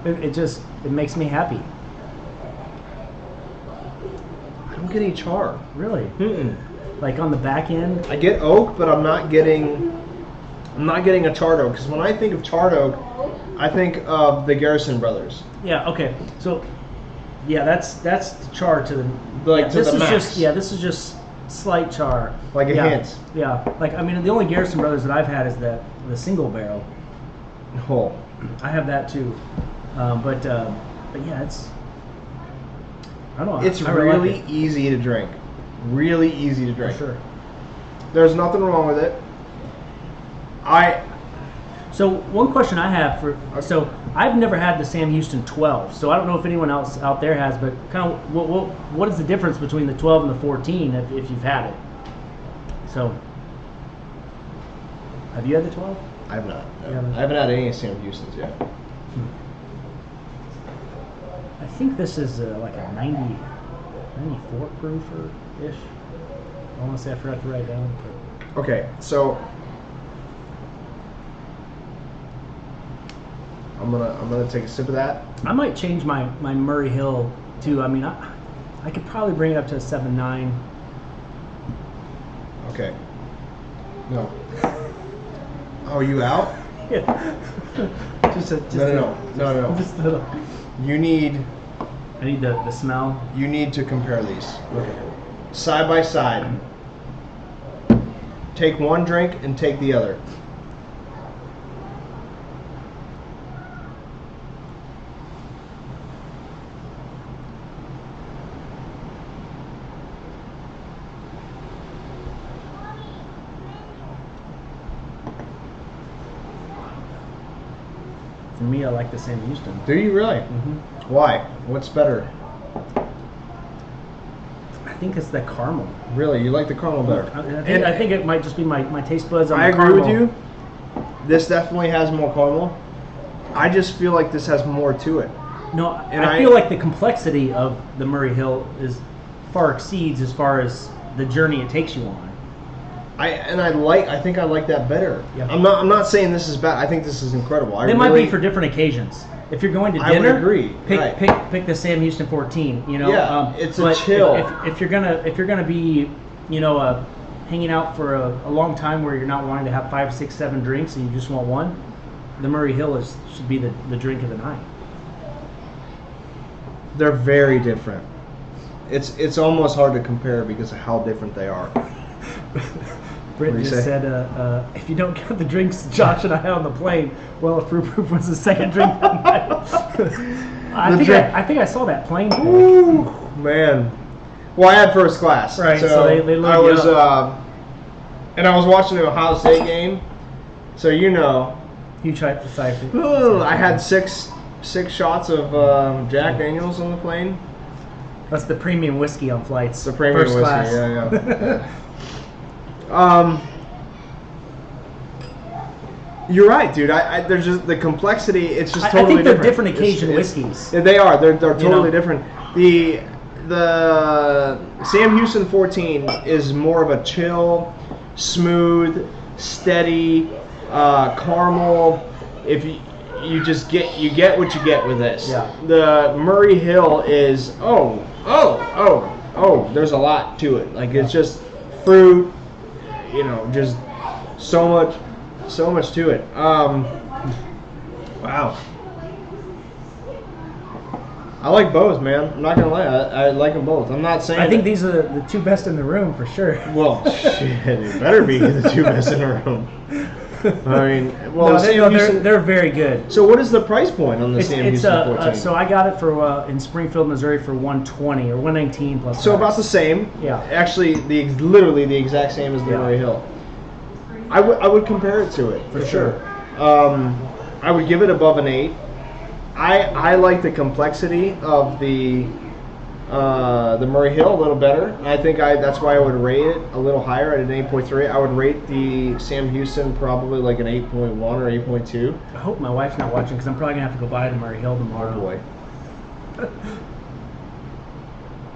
it makes me happy. I don't get any char. Really. Mm-mm. Like on the back end. I get oak, but I'm not getting a charred oak, because when I think of charred oak, I think of the Garrison brothers. Yeah. Okay. So, yeah, that's the char to the. Like, yeah, to this the is max. just this is just slight char. Like a yeah, hint. Yeah. Like I mean, the only Garrison brothers that I've had is the single barrel. Oh. I have that too, but yeah, it's. I don't know. It's I really like it. easy to drink. Really easy to drink. For sure. There's nothing wrong with it. So one question I have so I've never had the Sam Houston 12. So I don't know if anyone else out there has, but kind of what is the difference between the 12 and the 14 if you've had it? So have you had the 12? I have not. No. You haven't? I haven't had any Sam Houstons yet. I think this is like a 94 proof or ish. I want to say I forgot to write down. But Okay, so I'm gonna take a sip of that. I might change my Murray Hill too. I mean, I could probably bring it up to a 7.9. Okay. No. Oh, you out? Yeah. No. Just You need I need the smell. to compare these Okay. side by side. Take one drink and take the other. For me, I like the Sam Houston. Do you really? Mm-hmm. Why? What's better? I think it's the caramel. Really, you like the caramel better? I think it might just be my taste buds on I the agree with caramel. you. This definitely has more caramel. I just feel like this has more to it. No, And I feel like the complexity of the Murray Hill is far exceeds as far as the journey it takes you on. I think I like that better. Yeah. I'm not saying this is bad. I think this is incredible. They might be for different occasions. If you're going to I would dinner, agree. Right. pick the Sam Houston 14. You know, Yeah, it's a but chill. If you're gonna be, hanging out for a long time where you're not wanting to have 5, 6, 7 drinks and you just want one, the Murray Hill should be the drink of the night. They're very different. It's almost hard to compare because of how different they are. Britt What do you just say? said, if you don't count the drinks Josh and I had on the plane, well, Fruit Proof was the second drink that night. I think I saw that plane. Ooh, man. Well, I had first class. Right, so they loaded I you was, and I was watching the Ohio State game, so you know. Huge hype for Cypher. Ooh, I had six shots of Jack Daniels on the plane. That's the premium whiskey on flights. The premium First whiskey, class. yeah. You're right, dude. There's just the complexity. It's just totally I think they're different. different occasion whiskeys. They are. They're totally know? different. The Sam Houston 14 is more of a chill, smooth, steady, caramel. If you just get what you get with this. Yeah. The Murray Hill is there's a lot to it. Like it's just fruit, just so much to it. Wow. I like both, man. I'm not gonna lie. I like them both. I'm not saying. I think these are the two best in the room for sure. Well, shit, it better be the two best in the room. I mean, well, they're very good. So, what is the price point on the Sam Houston 14? So I got it for in Springfield, Missouri, for $120 or $119 plus. So tax. about the same. Yeah. Actually, literally the exact same as the Murray Hill. I would compare it to it for sure. I would give it above an 8. I like the complexity of the Murray Hill a little better. I think that's why I would rate it a little higher at an 8.3. I would rate the Sam Houston probably like an 8.1 or 8.2. I hope my wife's not watching because I'm probably gonna have to go buy the Murray Hill tomorrow. Oh boy.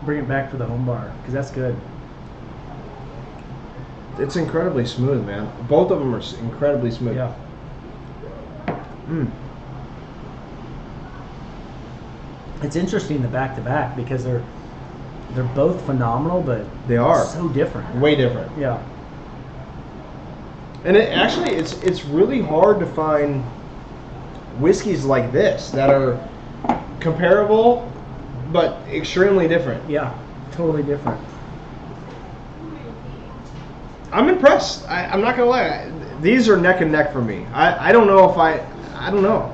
Bring it back for the home bar because that's good. It's incredibly smooth, man. Both of them are incredibly smooth. Yeah. It's interesting the back to back because they're both phenomenal, but They are. so different. Way different. Yeah. And it's really hard to find whiskeys like this that are comparable but extremely different. Yeah. Totally different. I'm impressed. I'm not gonna lie. These are neck and neck for me. I don't know if I don't know.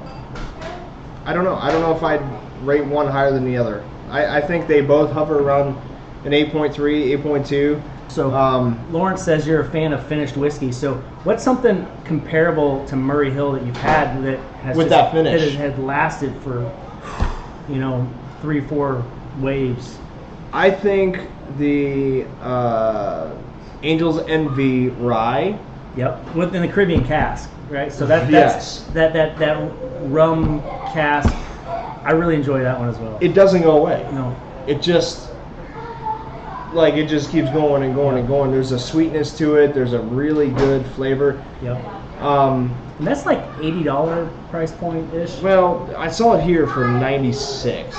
I don't know if I'd rate one higher than the other. I think they both hover around an 8.3, 8.2. So Lawrence says you're a fan of finished whiskey. So what's something comparable to Murray Hill that you've had that has With that finish. that has lasted for 3-4 waves? I think the Angel's Envy Rye. Yep, within the Caribbean cask, right? So that's Yes. that rum cask. I really enjoy that one as well. It doesn't go away. No. It just keeps going and going and going. There's a sweetness to it. There's a really good flavor. Yep. And that's like $80 price point ish. Well, I saw it here for 96,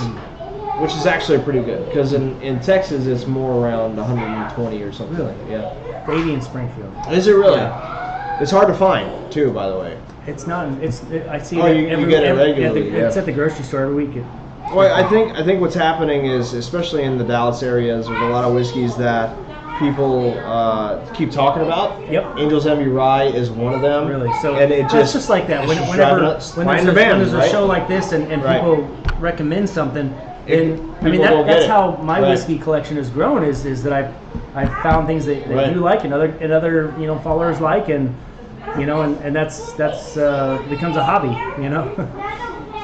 which is actually pretty good because in Texas it's more around 120 or something. Really? Yeah. 80 in Springfield. Is it really? Yeah. It's hard to find too, by the way. It's not. I see. Oh, it you get it regularly, It's yeah. at the grocery store every week. Well, I think what's happening is, especially in the Dallas areas, there's a lot of whiskeys that people keep talking about. Yep. Angel's Envy Rye is one of them. Really. So and it's just like that. it's just Whenever driving us- when find there's, the band, when there's right? a show like this and Right. people recommend something, and I mean people don't get that's it. how my Right. whiskey collection has grown. Is that I've found things that Right. you like and other followers like and that's becomes a hobby.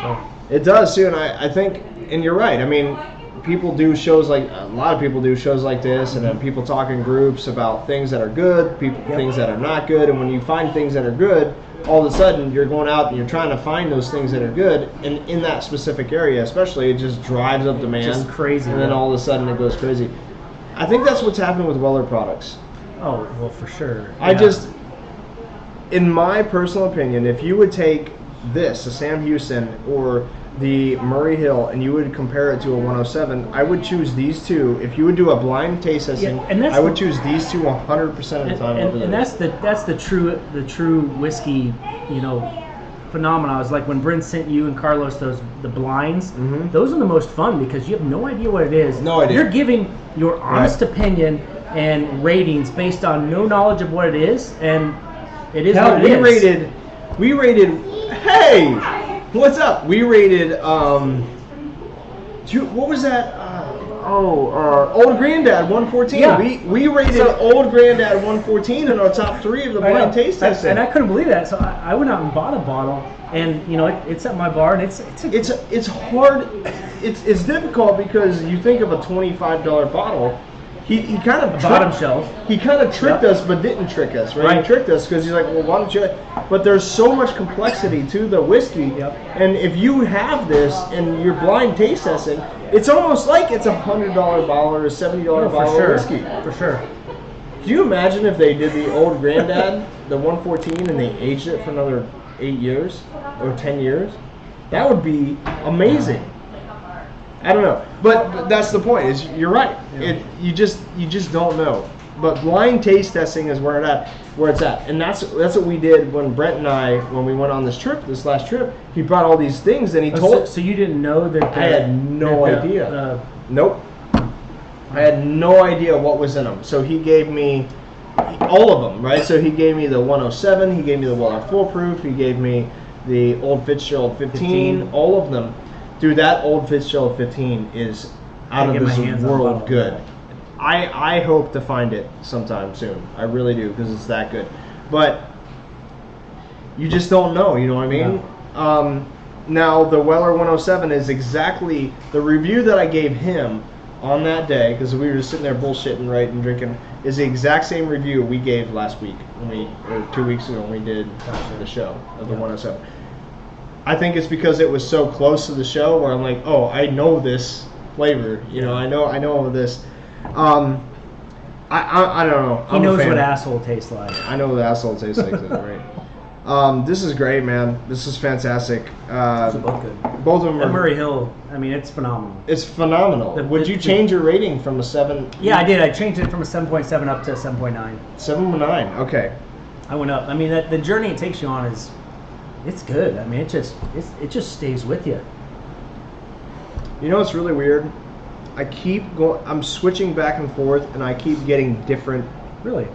So It does too, and I think, and you're right. I mean, people do shows like a lot of people do shows like this, and then people talk in groups about things that are good, things that are not good, and when you find things that are good, all of a sudden you're going out and you're trying to find those things that are good, and in that specific area, especially, it just drives up demand. Just crazy, and then yeah. all of a sudden it goes crazy. I think that's what's happening with Weller products. oh well for sure. In my personal opinion, if you would take this, a Sam Houston or the Murray Hill, and you would compare it to a 107, I would choose these two. If you would do a blind taste testing, Yeah, and that's I would choose these two 100% of the time over and those. that's the true whiskey phenomenon. Is like when Brent sent you and Carlos the blinds. Mhm. Those are the most fun because you have no idea what it is. No idea. You're giving your honest opinion, and ratings based on no knowledge of what it is, and it is Hell, what it is. we rated. Hey, what's up? We rated. What was that? Old Granddad 114. Yeah. We rated Old Granddad 114 in our top 3 of the blind taste testing. And I couldn't believe that, so I went out and bought a bottle, and it's at my bar, and it's hard. It's difficult because you think of a $25 bottle. He kind of bottom shelf. He kind of tricked us, but didn't trick us, right? He tricked us because he's like, well, why don't you? But there's so much complexity to the whiskey, and if you have this and you're blind taste testing, it's almost like it's $100 bottle or a $70 bottle of whiskey. For sure. Can you imagine if they did the Old Granddad, the 114, and they aged it for another 8 years or 10 years? That would be amazing. I don't know, but that's the point. Is you're right. Yeah. You just don't know. But blind taste testing is where it's at, and that's what we did when Brent and I, when we went on this last trip. He brought all these things, and he told. So you didn't know that? I had no idea. Nope. I had no idea what was in them. So he gave me all of them, right? So he gave me the 107. He gave me the Weller Foolproof. He gave me the Old Fitzgerald 15. All of them. Dude, that Old Fitzgerald 15 is out of this world good. I hope to find it sometime soon. I really do, because it's that good. But you just don't know, you know what I mean? Yeah. Now, the Weller 107 is exactly the review that I gave him on that day, because we were just sitting there bullshitting, right, and drinking, is the exact same review we gave last week, or 2 weeks ago when we did the show of the 107. I think it's because it was so close to the show where I'm like, oh, I know this flavor. You know, I know this. I don't know. He knows what asshole tastes like. I know what asshole tastes like, right? This is great, man. This is fantastic. Those are both good. Both of them are. Murray Hill, I mean, it's phenomenal. It's phenomenal. Would you change your rating from a 7? Yeah, I did. I changed it from a 7.7 up to a 7.9. 7.9. Okay. I went up. I mean, the journey it takes you on is. It's good. I mean, it just stays with you. You know what's really weird? I keep going. I'm switching back and forth, and I keep getting different. Really?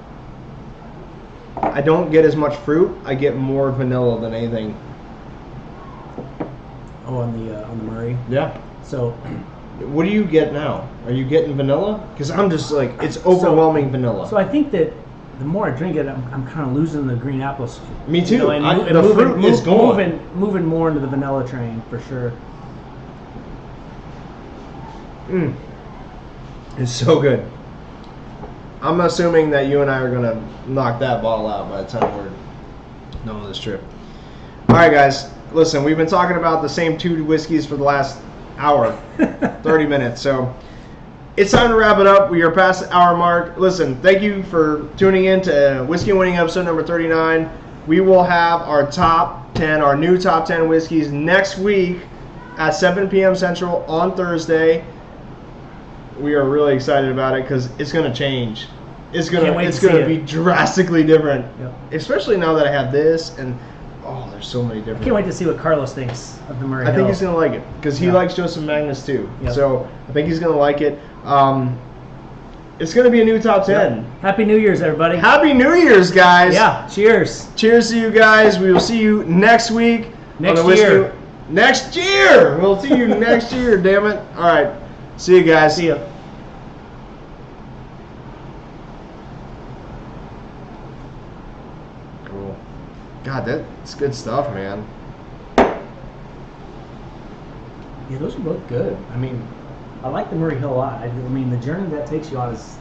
I don't get as much fruit. I get more vanilla than anything. Oh, on the Murray. Yeah. So, what do you get now? Are you getting vanilla? Because I'm just like it's overwhelming vanilla. So I think that. The more I drink it, I'm kind of losing the green apples. Me too. The fruit is gone. Moving more into the vanilla train for sure. It's so good. I'm assuming that you and I are gonna knock that bottle out by the time we're done with this trip. All right, guys. Listen, we've been talking about the same 2 whiskeys for the last hour, 30 minutes. So. It's time to wrap it up. We are past the hour mark. Listen, thank you for tuning in to Whiskey Winning episode number 39. We will have our top 10, our new top 10 whiskeys next week at 7 p.m. Central on Thursday. We are really excited about it because it's going to change. It's going to be drastically different, especially now that I have this and there's so many different. I can't wait to see what Carlos thinks of the Murray Hill. I think he's going to like it because he likes Joseph Magnus too. So I think he's going to like it. It's going to be a new top 10. Yep. Happy New Year's, everybody. Happy New Year's, guys. Yeah, cheers. Cheers to you guys. We will see you next week. Next year. Next year. We'll see you next year, damn it. All right. See you guys. See ya. Cool. God, that's good stuff, man. Yeah, those are both good. I mean, I like the Murray Hill a lot. I mean, the journey that takes you on is